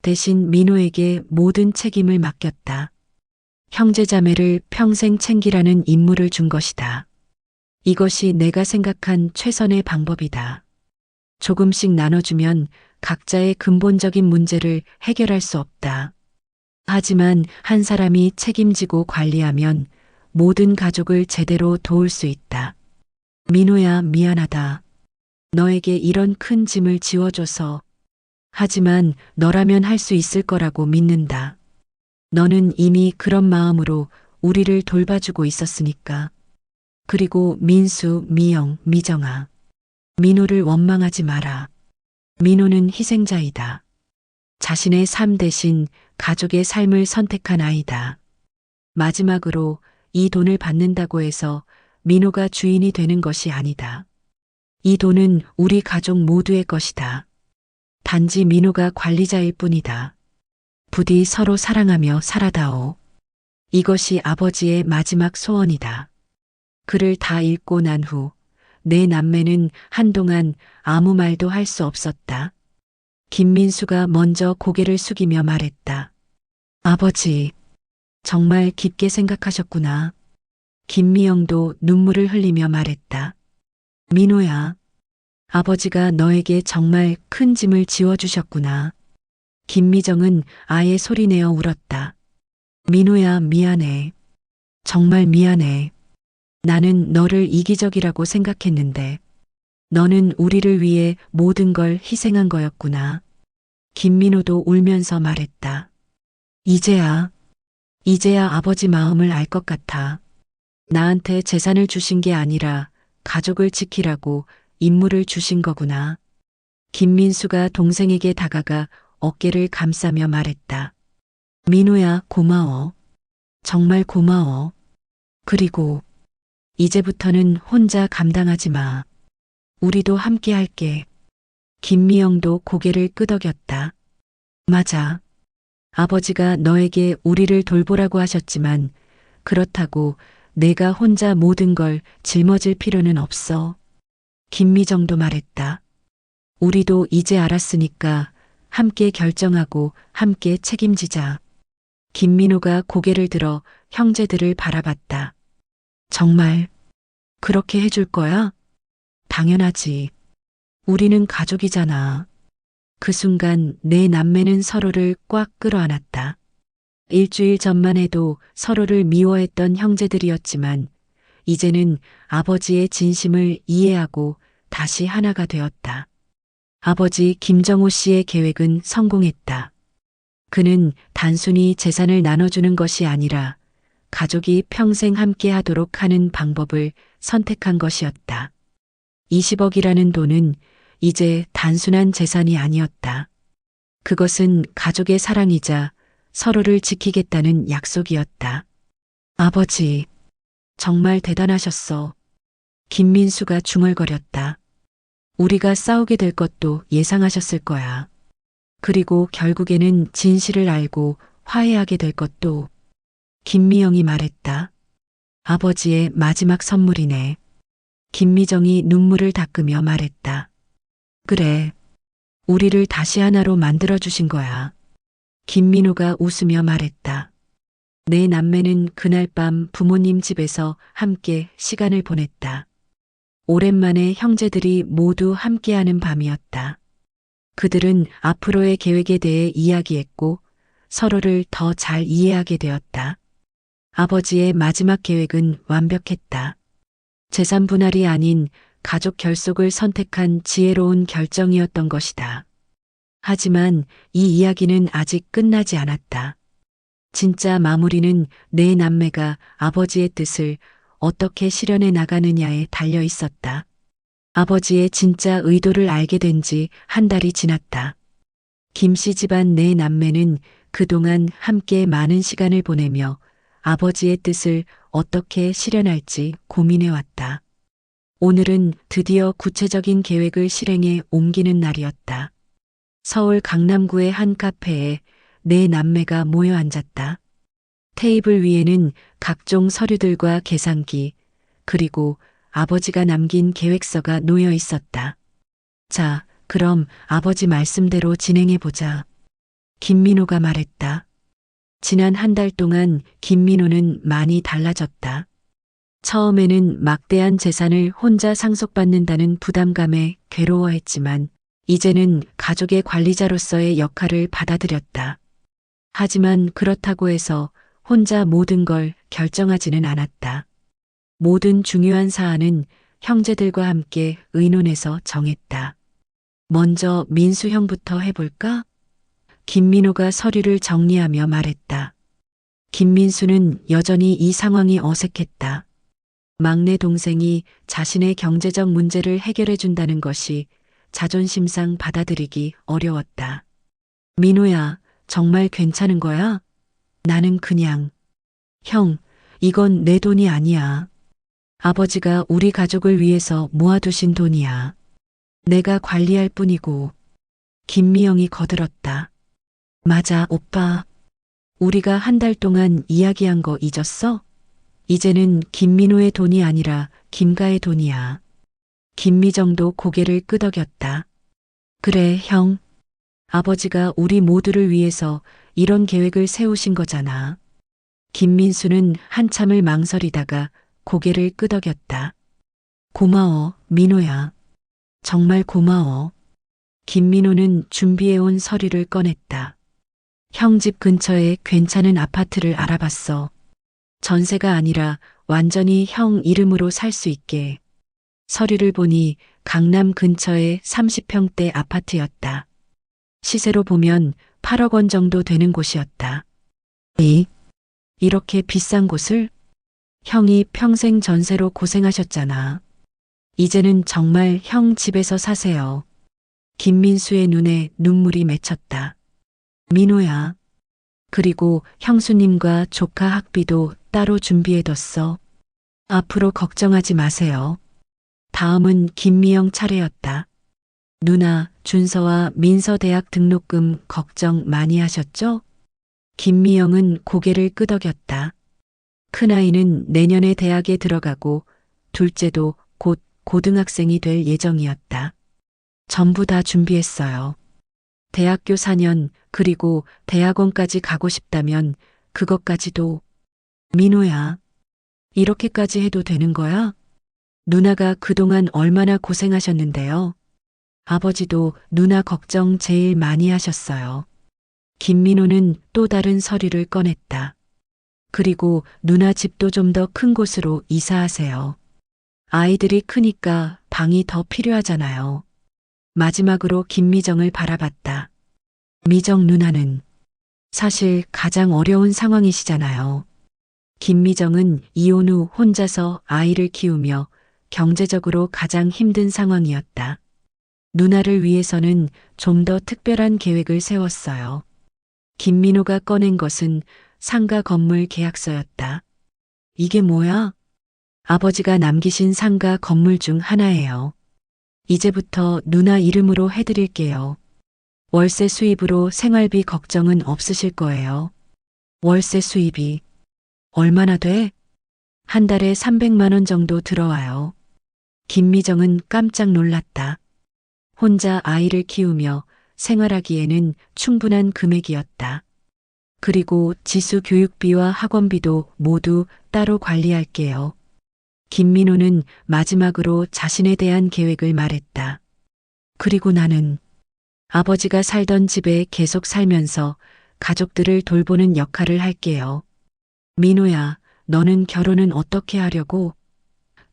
대신 민호에게 모든 책임을 맡겼다. 형제자매를 평생 챙기라는 임무를 준 것이다. 이것이 내가 생각한 최선의 방법이다. 조금씩 나눠주면 각자의 근본적인 문제를 해결할 수 없다. 하지만 한 사람이 책임지고 관리하면 모든 가족을 제대로 도울 수 있다. 민호야, 미안하다. 너에게 이런 큰 짐을 지워줘서. 하지만 너라면 할 수 있을 거라고 믿는다. 너는 이미 그런 마음으로 우리를 돌봐주고 있었으니까. 그리고 민수, 미영, 미정아. 민호를 원망하지 마라. 민호는 희생자이다. 자신의 삶 대신 가족의 삶을 선택한 아이다. 마지막으로 이 돈을 받는다고 해서 민호가 주인이 되는 것이 아니다. 이 돈은 우리 가족 모두의 것이다. 단지 민호가 관리자일 뿐이다. 부디 서로 사랑하며 살아다오. 이것이 아버지의 마지막 소원이다. 글을 다 읽고 난 후 내 남매는 한동안 아무 말도 할 수 없었다. 김민수가 먼저 고개를 숙이며 말했다. 아버지, 정말 깊게 생각하셨구나. 김미영도 눈물을 흘리며 말했다. 민호야, 아버지가 너에게 정말 큰 짐을 지워주셨구나. 김미정은 아예 소리내어 울었다. 민호야, 미안해. 정말 미안해. 나는 너를 이기적이라고 생각했는데 너는 우리를 위해 모든 걸 희생한 거였구나. 김민호도 울면서 말했다. 이제야 아버지 마음을 알 것 같아. 나한테 재산을 주신 게 아니라 가족을 지키라고 임무를 주신 거구나. 김민수가 동생에게 다가가 어깨를 감싸며 말했다. 민호야, 고마워. 정말 고마워. 그리고 이제부터는 혼자 감당하지 마. 우리도 함께 할게. 김미영도 고개를 끄덕였다. 맞아. 아버지가 너에게 우리를 돌보라고 하셨지만 그렇다고 내가 혼자 모든 걸 짊어질 필요는 없어. 김미정도 말했다. 우리도 이제 알았으니까 함께 결정하고 함께 책임지자. 김민호가 고개를 들어 형제들을 바라봤다. 정말 그렇게 해줄 거야? 당연하지. 우리는 가족이잖아. 그 순간 내 남매는 서로를 꽉 끌어안았다. 일주일 전만 해도 서로를 미워했던 형제들이었지만 이제는 아버지의 진심을 이해하고 다시 하나가 되었다. 아버지 김정호 씨의 계획은 성공했다. 그는 단순히 재산을 나눠주는 것이 아니라 가족이 평생 함께 하도록 하는 방법을 선택한 것이었다. 20억이라는 돈은 이제 단순한 재산이 아니었다. 그것은 가족의 사랑이자 서로를 지키겠다는 약속이었다. 아버지, 정말 대단하셨어. 김민수가 중얼거렸다. 우리가 싸우게 될 것도 예상하셨을 거야. 그리고 결국에는 진실을 알고 화해하게 될 것도. 김미영이 말했다. 아버지의 마지막 선물이네. 김미정이 눈물을 닦으며 말했다. 그래. 우리를 다시 하나로 만들어주신 거야. 김민호가 웃으며 말했다. 내 남매는 그날 밤 부모님 집에서 함께 시간을 보냈다. 오랜만에 형제들이 모두 함께하는 밤이었다. 그들은 앞으로의 계획에 대해 이야기했고 서로를 더 잘 이해하게 되었다. 아버지의 마지막 계획은 완벽했다. 재산 분할이 아닌 가족 결속을 선택한 지혜로운 결정이었던 것이다. 하지만 이 이야기는 아직 끝나지 않았다. 진짜 마무리는 내 남매가 아버지의 뜻을 어떻게 실현해 나가느냐에 달려 있었다. 아버지의 진짜 의도를 알게 된 지 한 달이 지났다. 김씨 집안 내 남매는 그동안 함께 많은 시간을 보내며 아버지의 뜻을 어떻게 실현할지 고민해 왔다. 오늘은 드디어 구체적인 계획을 실행에 옮기는 날이었다. 서울 강남구의 한 카페에 네 남매가 모여 앉았다. 테이블 위에는 각종 서류들과 계산기, 그리고 아버지가 남긴 계획서가 놓여 있었다. 자, 그럼 아버지 말씀대로 진행해 보자. 김민호가 말했다. 지난 한 달 동안 김민호는 많이 달라졌다. 처음에는 막대한 재산을 혼자 상속받는다는 부담감에 괴로워했지만 이제는 가족의 관리자로서의 역할을 받아들였다. 하지만 그렇다고 해서 혼자 모든 걸 결정하지는 않았다. 모든 중요한 사안은 형제들과 함께 의논해서 정했다. 먼저 민수 형부터 해볼까? 김민호가 서류를 정리하며 말했다. 김민수는 여전히 이 상황이 어색했다. 막내 동생이 자신의 경제적 문제를 해결해 준다는 것이 자존심상 받아들이기 어려웠다. 민호야, 정말 괜찮은 거야? 나는 그냥. 형, 이건 내 돈이 아니야. 아버지가 우리 가족을 위해서 모아두신 돈이야. 내가 관리할 뿐이고. 김미영이 거들었다. 맞아, 오빠. 우리가 한 달 동안 이야기한 거 잊었어? 이제는 김민호의 돈이 아니라 김가의 돈이야. 김미정도 고개를 끄덕였다. 그래, 형. 아버지가 우리 모두를 위해서 이런 계획을 세우신 거잖아. 김민수는 한참을 망설이다가 고개를 끄덕였다. 고마워, 민호야. 정말 고마워. 김민호는 준비해온 서류를 꺼냈다. 형 집 근처에 괜찮은 아파트를 알아봤어. 전세가 아니라 완전히 형 이름으로 살 수 있게. 서류를 보니 강남 근처의 30평대 아파트였다. 시세로 보면 8억 원 정도 되는 곳이었다. 이렇게 비싼 곳을? 형이 평생 전세로 고생하셨잖아. 이제는 정말 형 집에서 사세요. 김민수의 눈에 눈물이 맺혔다. 민호야. 그리고 형수님과 조카 학비도 따로 준비해뒀어. 앞으로 걱정하지 마세요. 다음은 김미영 차례였다. 누나, 준서와 민서 대학 등록금 걱정 많이 하셨죠? 김미영은 고개를 끄덕였다. 큰아이는 내년에 대학에 들어가고 둘째도 곧 고등학생이 될 예정이었다. 전부 다 준비했어요. 대학교 4년 그리고 대학원까지 가고 싶다면 그것까지도. 민호야, 이렇게까지 해도 되는 거야? 누나가 그동안 얼마나 고생하셨는데요. 아버지도 누나 걱정 제일 많이 하셨어요. 김민호는 또 다른 서류를 꺼냈다. 그리고 누나 집도 좀 더 큰 곳으로 이사하세요. 아이들이 크니까 방이 더 필요하잖아요. 마지막으로 김미정을 바라봤다. 미정 누나는 사실 가장 어려운 상황이시잖아요. 김미정은 이혼 후 혼자서 아이를 키우며 경제적으로 가장 힘든 상황이었다. 누나를 위해서는 좀 더 특별한 계획을 세웠어요. 김민호가 꺼낸 것은 상가 건물 계약서였다. 이게 뭐야? 아버지가 남기신 상가 건물 중 하나예요. 이제부터 누나 이름으로 해드릴게요. 월세 수입으로 생활비 걱정은 없으실 거예요. 월세 수입이 얼마나 돼? 한 달에 300만 원 정도 들어와요. 김미정은 깜짝 놀랐다. 혼자 아이를 키우며 생활하기에는 충분한 금액이었다. 그리고 지수 교육비와 학원비도 모두 따로 관리할게요. 김민호는 마지막으로 자신에 대한 계획을 말했다. 그리고 나는 아버지가 살던 집에 계속 살면서 가족들을 돌보는 역할을 할게요. 민호야, 너는 결혼은 어떻게 하려고?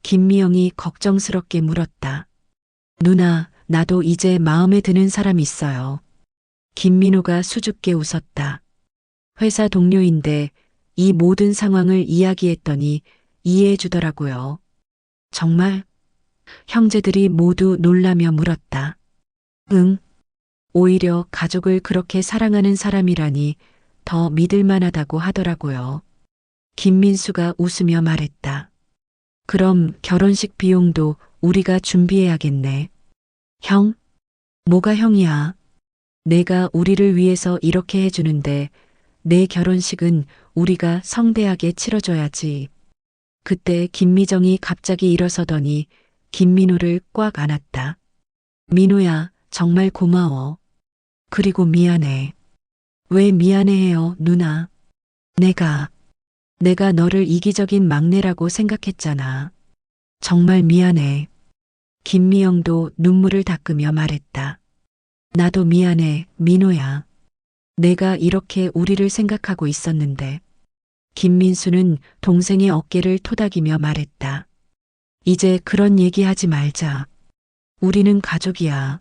김미영이 걱정스럽게 물었다. 누나, 나도 이제 마음에 드는 사람 있어요. 김민호가 수줍게 웃었다. 회사 동료인데 이 모든 상황을 이야기했더니 이해해 주더라고요. 정말? 형제들이 모두 놀라며 물었다. 응. 오히려 가족을 그렇게 사랑하는 사람이라니 더 믿을 만하다고 하더라고요. 김민수가 웃으며 말했다. 그럼 결혼식 비용도 우리가 준비해야겠네. 형? 뭐가 형이야? 내가 우리를 위해서 이렇게 해주는데 내 결혼식은 우리가 성대하게 치러줘야지. 그때 김미정이 갑자기 일어서더니 김민호를 꽉 안았다. 민호야, 정말 고마워. 그리고 미안해. 왜 미안해해요, 누나? 내가 너를 이기적인 막내라고 생각했잖아. 정말 미안해. 김미영도 눈물을 닦으며 말했다. 나도 미안해, 민호야. 내가 이렇게 우리를 생각하고 있었는데. 김민수는 동생의 어깨를 토닥이며 말했다. 이제 그런 얘기하지 말자. 우리는 가족이야.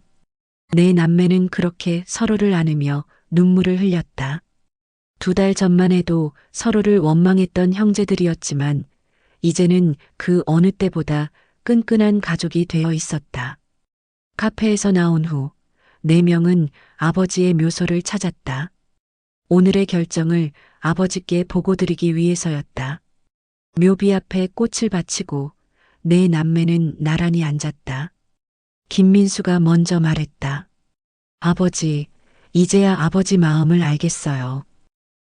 내 남매는 그렇게 서로를 안으며 눈물을 흘렸다. 2달 전만 해도 서로를 원망했던 형제들이었지만 이제는 그 어느 때보다 끈끈한 가족이 되어 있었다. 카페에서 나온 후 4명은 아버지의 묘소를 찾았다. 오늘의 결정을 아버지께 보고드리기 위해서였다. 묘비 앞에 꽃을 바치고 내 남매는 나란히 앉았다. 김민수가 먼저 말했다. 아버지, 이제야 아버지 마음을 알겠어요.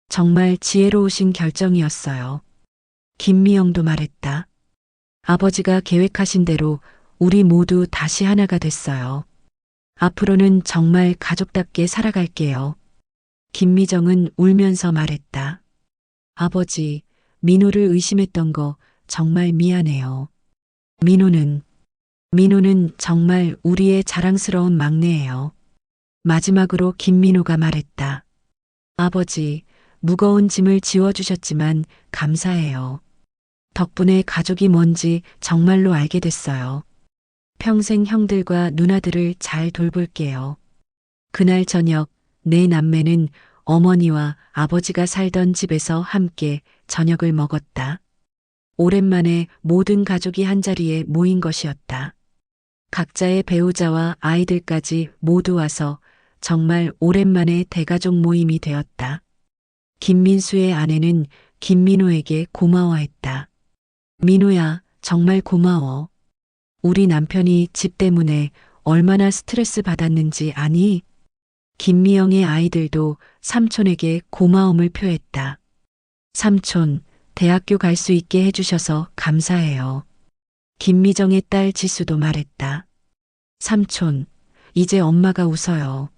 정말 지혜로우신 결정이었어요. 김미영도 말했다. 아버지가 계획하신 대로 우리 모두 다시 하나가 됐어요. 앞으로는 정말 가족답게 살아갈게요. 김미정은 울면서 말했다. 아버지, 민호를 의심했던 거 정말 미안해요. 민호는 정말 우리의 자랑스러운 막내예요. 마지막으로 김민호가 말했다. 아버지, 무거운 짐을 지워주셨지만 감사해요. 덕분에 가족이 뭔지 정말로 알게 됐어요. 평생 형들과 누나들을 잘 돌볼게요. 그날 저녁 내 남매는 어머니와 아버지가 살던 집에서 함께 저녁을 먹었다. 오랜만에 모든 가족이 한자리에 모인 것이었다. 각자의 배우자와 아이들까지 모두 와서 정말 오랜만에 대가족 모임이 되었다. 김민수의 아내는 김민호에게 고마워했다. 민호야, 정말 고마워. 우리 남편이 집 때문에 얼마나 스트레스 받았는지 아니? 김미영의 아이들도 삼촌에게 고마움을 표했다. 삼촌, 대학교 갈 수 있게 해주셔서 감사해요. 김미정의 딸 지수도 말했다. 삼촌, 이제 엄마가 웃어요.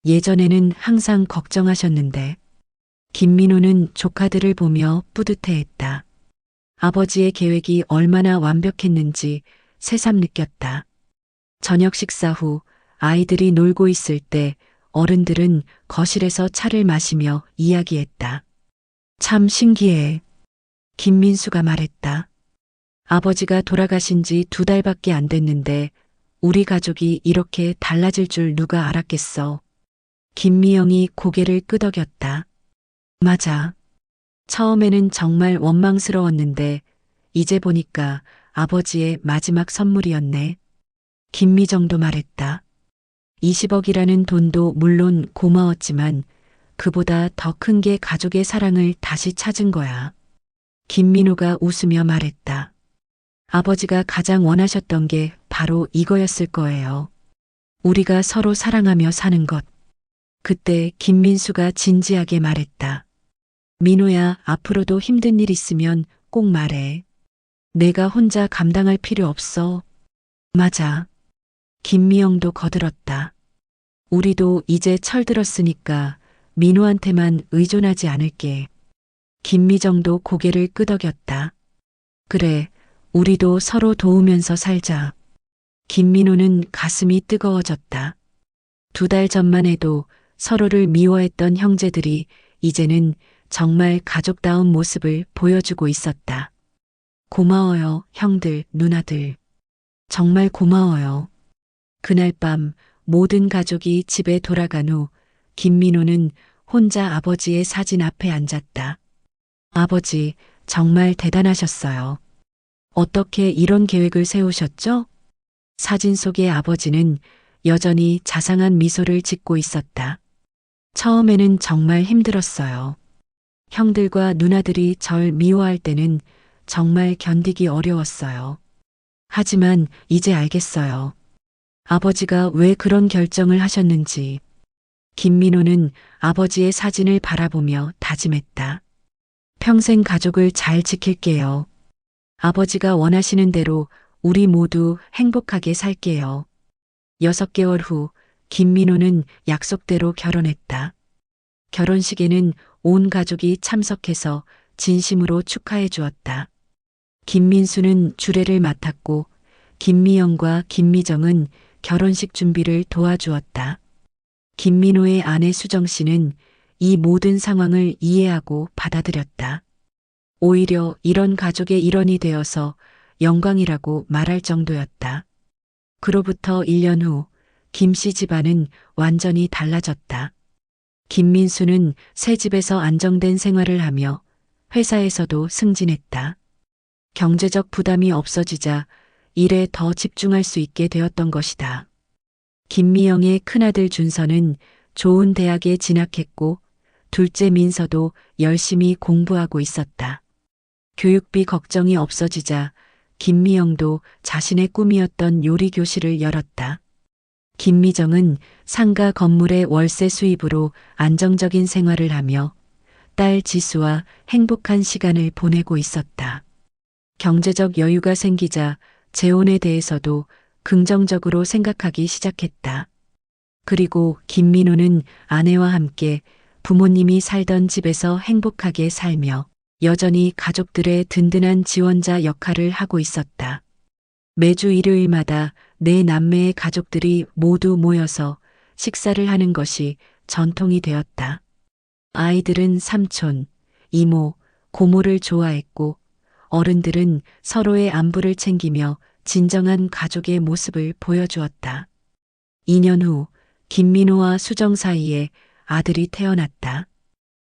예전에는 항상 걱정하셨는데. 김민호는 조카들을 보며 뿌듯해했다. 아버지의 계획이 얼마나 완벽했는지 새삼 느꼈다. 저녁 식사 후 아이들이 놀고 있을 때 어른들은 거실에서 차를 마시며 이야기했다. 참 신기해. 김민수가 말했다. 아버지가 돌아가신 지 2달밖에 안 됐는데 우리 가족이 이렇게 달라질 줄 누가 알았겠어. 김미영이 고개를 끄덕였다. 맞아. 처음에는 정말 원망스러웠는데 이제 보니까 아버지의 마지막 선물이었네. 김미정도 말했다. 20억이라는 돈도 물론 고마웠지만 그보다 더 큰 게 가족의 사랑을 다시 찾은 거야. 김민호가 웃으며 말했다. 아버지가 가장 원하셨던 게 바로 이거였을 거예요. 우리가 서로 사랑하며 사는 것. 그때 김민수가 진지하게 말했다. 민호야, 앞으로도 힘든 일 있으면 꼭 말해. 내가 혼자 감당할 필요 없어. 맞아. 김미영도 거들었다. 우리도 이제 철들었으니까 민호한테만 의존하지 않을게. 김미정도 고개를 끄덕였다. 그래, 우리도 서로 도우면서 살자. 김민호는 가슴이 뜨거워졌다. 2달 전만 해도 서로를 미워했던 형제들이 이제는 정말 가족다운 모습을 보여주고 있었다. 고마워요, 형들, 누나들. 정말 고마워요. 그날 밤 모든 가족이 집에 돌아간 후 김민호는 혼자 아버지의 사진 앞에 앉았다. 아버지, 정말 대단하셨어요. 어떻게 이런 계획을 세우셨죠? 사진 속의 아버지는 여전히 자상한 미소를 짓고 있었다. 처음에는 정말 힘들었어요. 형들과 누나들이 절 미워할 때는 정말 견디기 어려웠어요. 하지만 이제 알겠어요. 아버지가 왜 그런 결정을 하셨는지. 김민호는 아버지의 사진을 바라보며 다짐했다. 평생 가족을 잘 지킬게요. 아버지가 원하시는 대로 우리 모두 행복하게 살게요. 6개월 후 김민호는 약속대로 결혼했다. 결혼식에는 온 가족이 참석해서 진심으로 축하해 주었다. 김민수는 주례를 맡았고 김미영과 김미정은 결혼식 준비를 도와주었다. 김민호의 아내 수정 씨는 이 모든 상황을 이해하고 받아들였다. 오히려 이런 가족의 일원이 되어서 영광이라고 말할 정도였다. 그로부터 1년 후 김 씨 집안은 완전히 달라졌다. 김민수는 새 집에서 안정된 생활을 하며 회사에서도 승진했다. 경제적 부담이 없어지자 일에 더 집중할 수 있게 되었던 것이다. 김미영의 큰아들 준서는 좋은 대학에 진학했고 둘째 민서도 열심히 공부하고 있었다. 교육비 걱정이 없어지자 김미영도 자신의 꿈이었던 요리 교실을 열었다. 김미정은 상가 건물의 월세 수입으로 안정적인 생활을 하며 딸 지수와 행복한 시간을 보내고 있었다. 경제적 여유가 생기자 재혼에 대해서도 긍정적으로 생각하기 시작했다. 그리고 김민호는 아내와 함께 부모님이 살던 집에서 행복하게 살며 여전히 가족들의 든든한 지원자 역할을 하고 있었다. 매주 일요일마다 네 남매의 가족들이 모두 모여서 식사를 하는 것이 전통이 되었다. 아이들은 삼촌, 이모, 고모를 좋아했고 어른들은 서로의 안부를 챙기며 진정한 가족의 모습을 보여주었다. 2년 후 김민호와 수정 사이에 아들이 태어났다.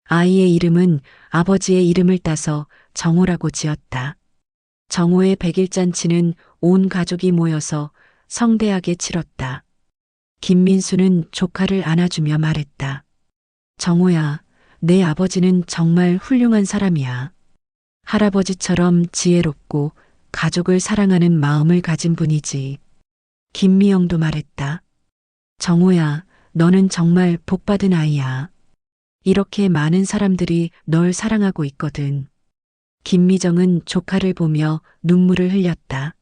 아이의 이름은 아버지의 이름을 따서 정호라고 지었다. 정호의 100일잔치는 온 가족이 모여서 성대하게 치렀다. 김민수는 조카를 안아주며 말했다. 정호야, 내 아버지는 정말 훌륭한 사람이야. 할아버지처럼 지혜롭고 가족을 사랑하는 마음을 가진 분이지. 김미영도 말했다. 정호야, 너는 정말 복받은 아이야. 이렇게 많은 사람들이 널 사랑하고 있거든. 김미정은 조카를 보며 눈물을 흘렸다.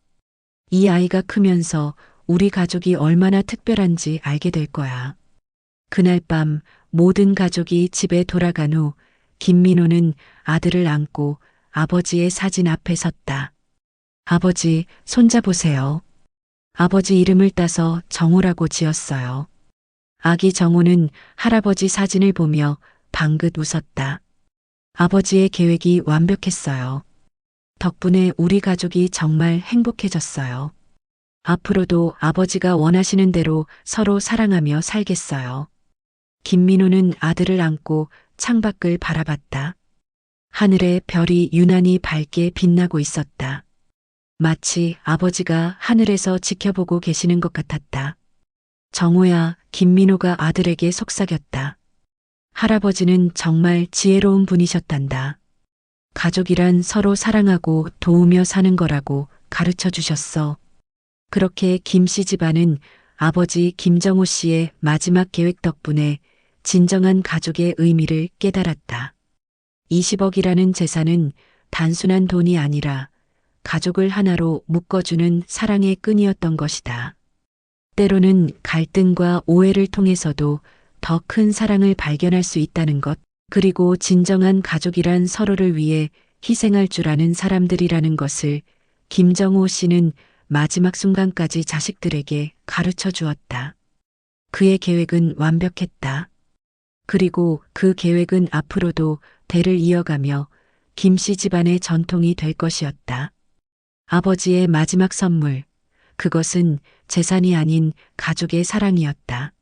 이 아이가 크면서 우리 가족이 얼마나 특별한지 알게 될 거야. 그날 밤 모든 가족이 집에 돌아간 후 김민호는 아들을 안고 아버지의 사진 앞에 섰다. 아버지, 손잡으세요. 아버지 이름을 따서 정호라고 지었어요. 아기 정호는 할아버지 사진을 보며 방긋 웃었다. 아버지의 계획이 완벽했어요. 덕분에 우리 가족이 정말 행복해졌어요. 앞으로도 아버지가 원하시는 대로 서로 사랑하며 살겠어요. 김민호는 아들을 안고 창밖을 바라봤다. 하늘에 별이 유난히 밝게 빛나고 있었다. 마치 아버지가 하늘에서 지켜보고 계시는 것 같았다. 정호야, 김민호가 아들에게 속삭였다. 할아버지는 정말 지혜로운 분이셨단다. 가족이란 서로 사랑하고 도우며 사는 거라고 가르쳐 주셨어. 그렇게 김 씨 집안은 아버지 김정호 씨의 마지막 계획 덕분에 진정한 가족의 의미를 깨달았다. 20억이라는 재산은 단순한 돈이 아니라 가족을 하나로 묶어주는 사랑의 끈이었던 것이다. 때로는 갈등과 오해를 통해서도 더 큰 사랑을 발견할 수 있다는 것, 그리고 진정한 가족이란 서로를 위해 희생할 줄 아는 사람들이라는 것을 김정호 씨는 마지막 순간까지 자식들에게 가르쳐 주었다. 그의 계획은 완벽했다. 그리고 그 계획은 앞으로도 대를 이어가며 김씨 집안의 전통이 될 것이었다. 아버지의 마지막 선물, 그것은 재산이 아닌 가족의 사랑이었다.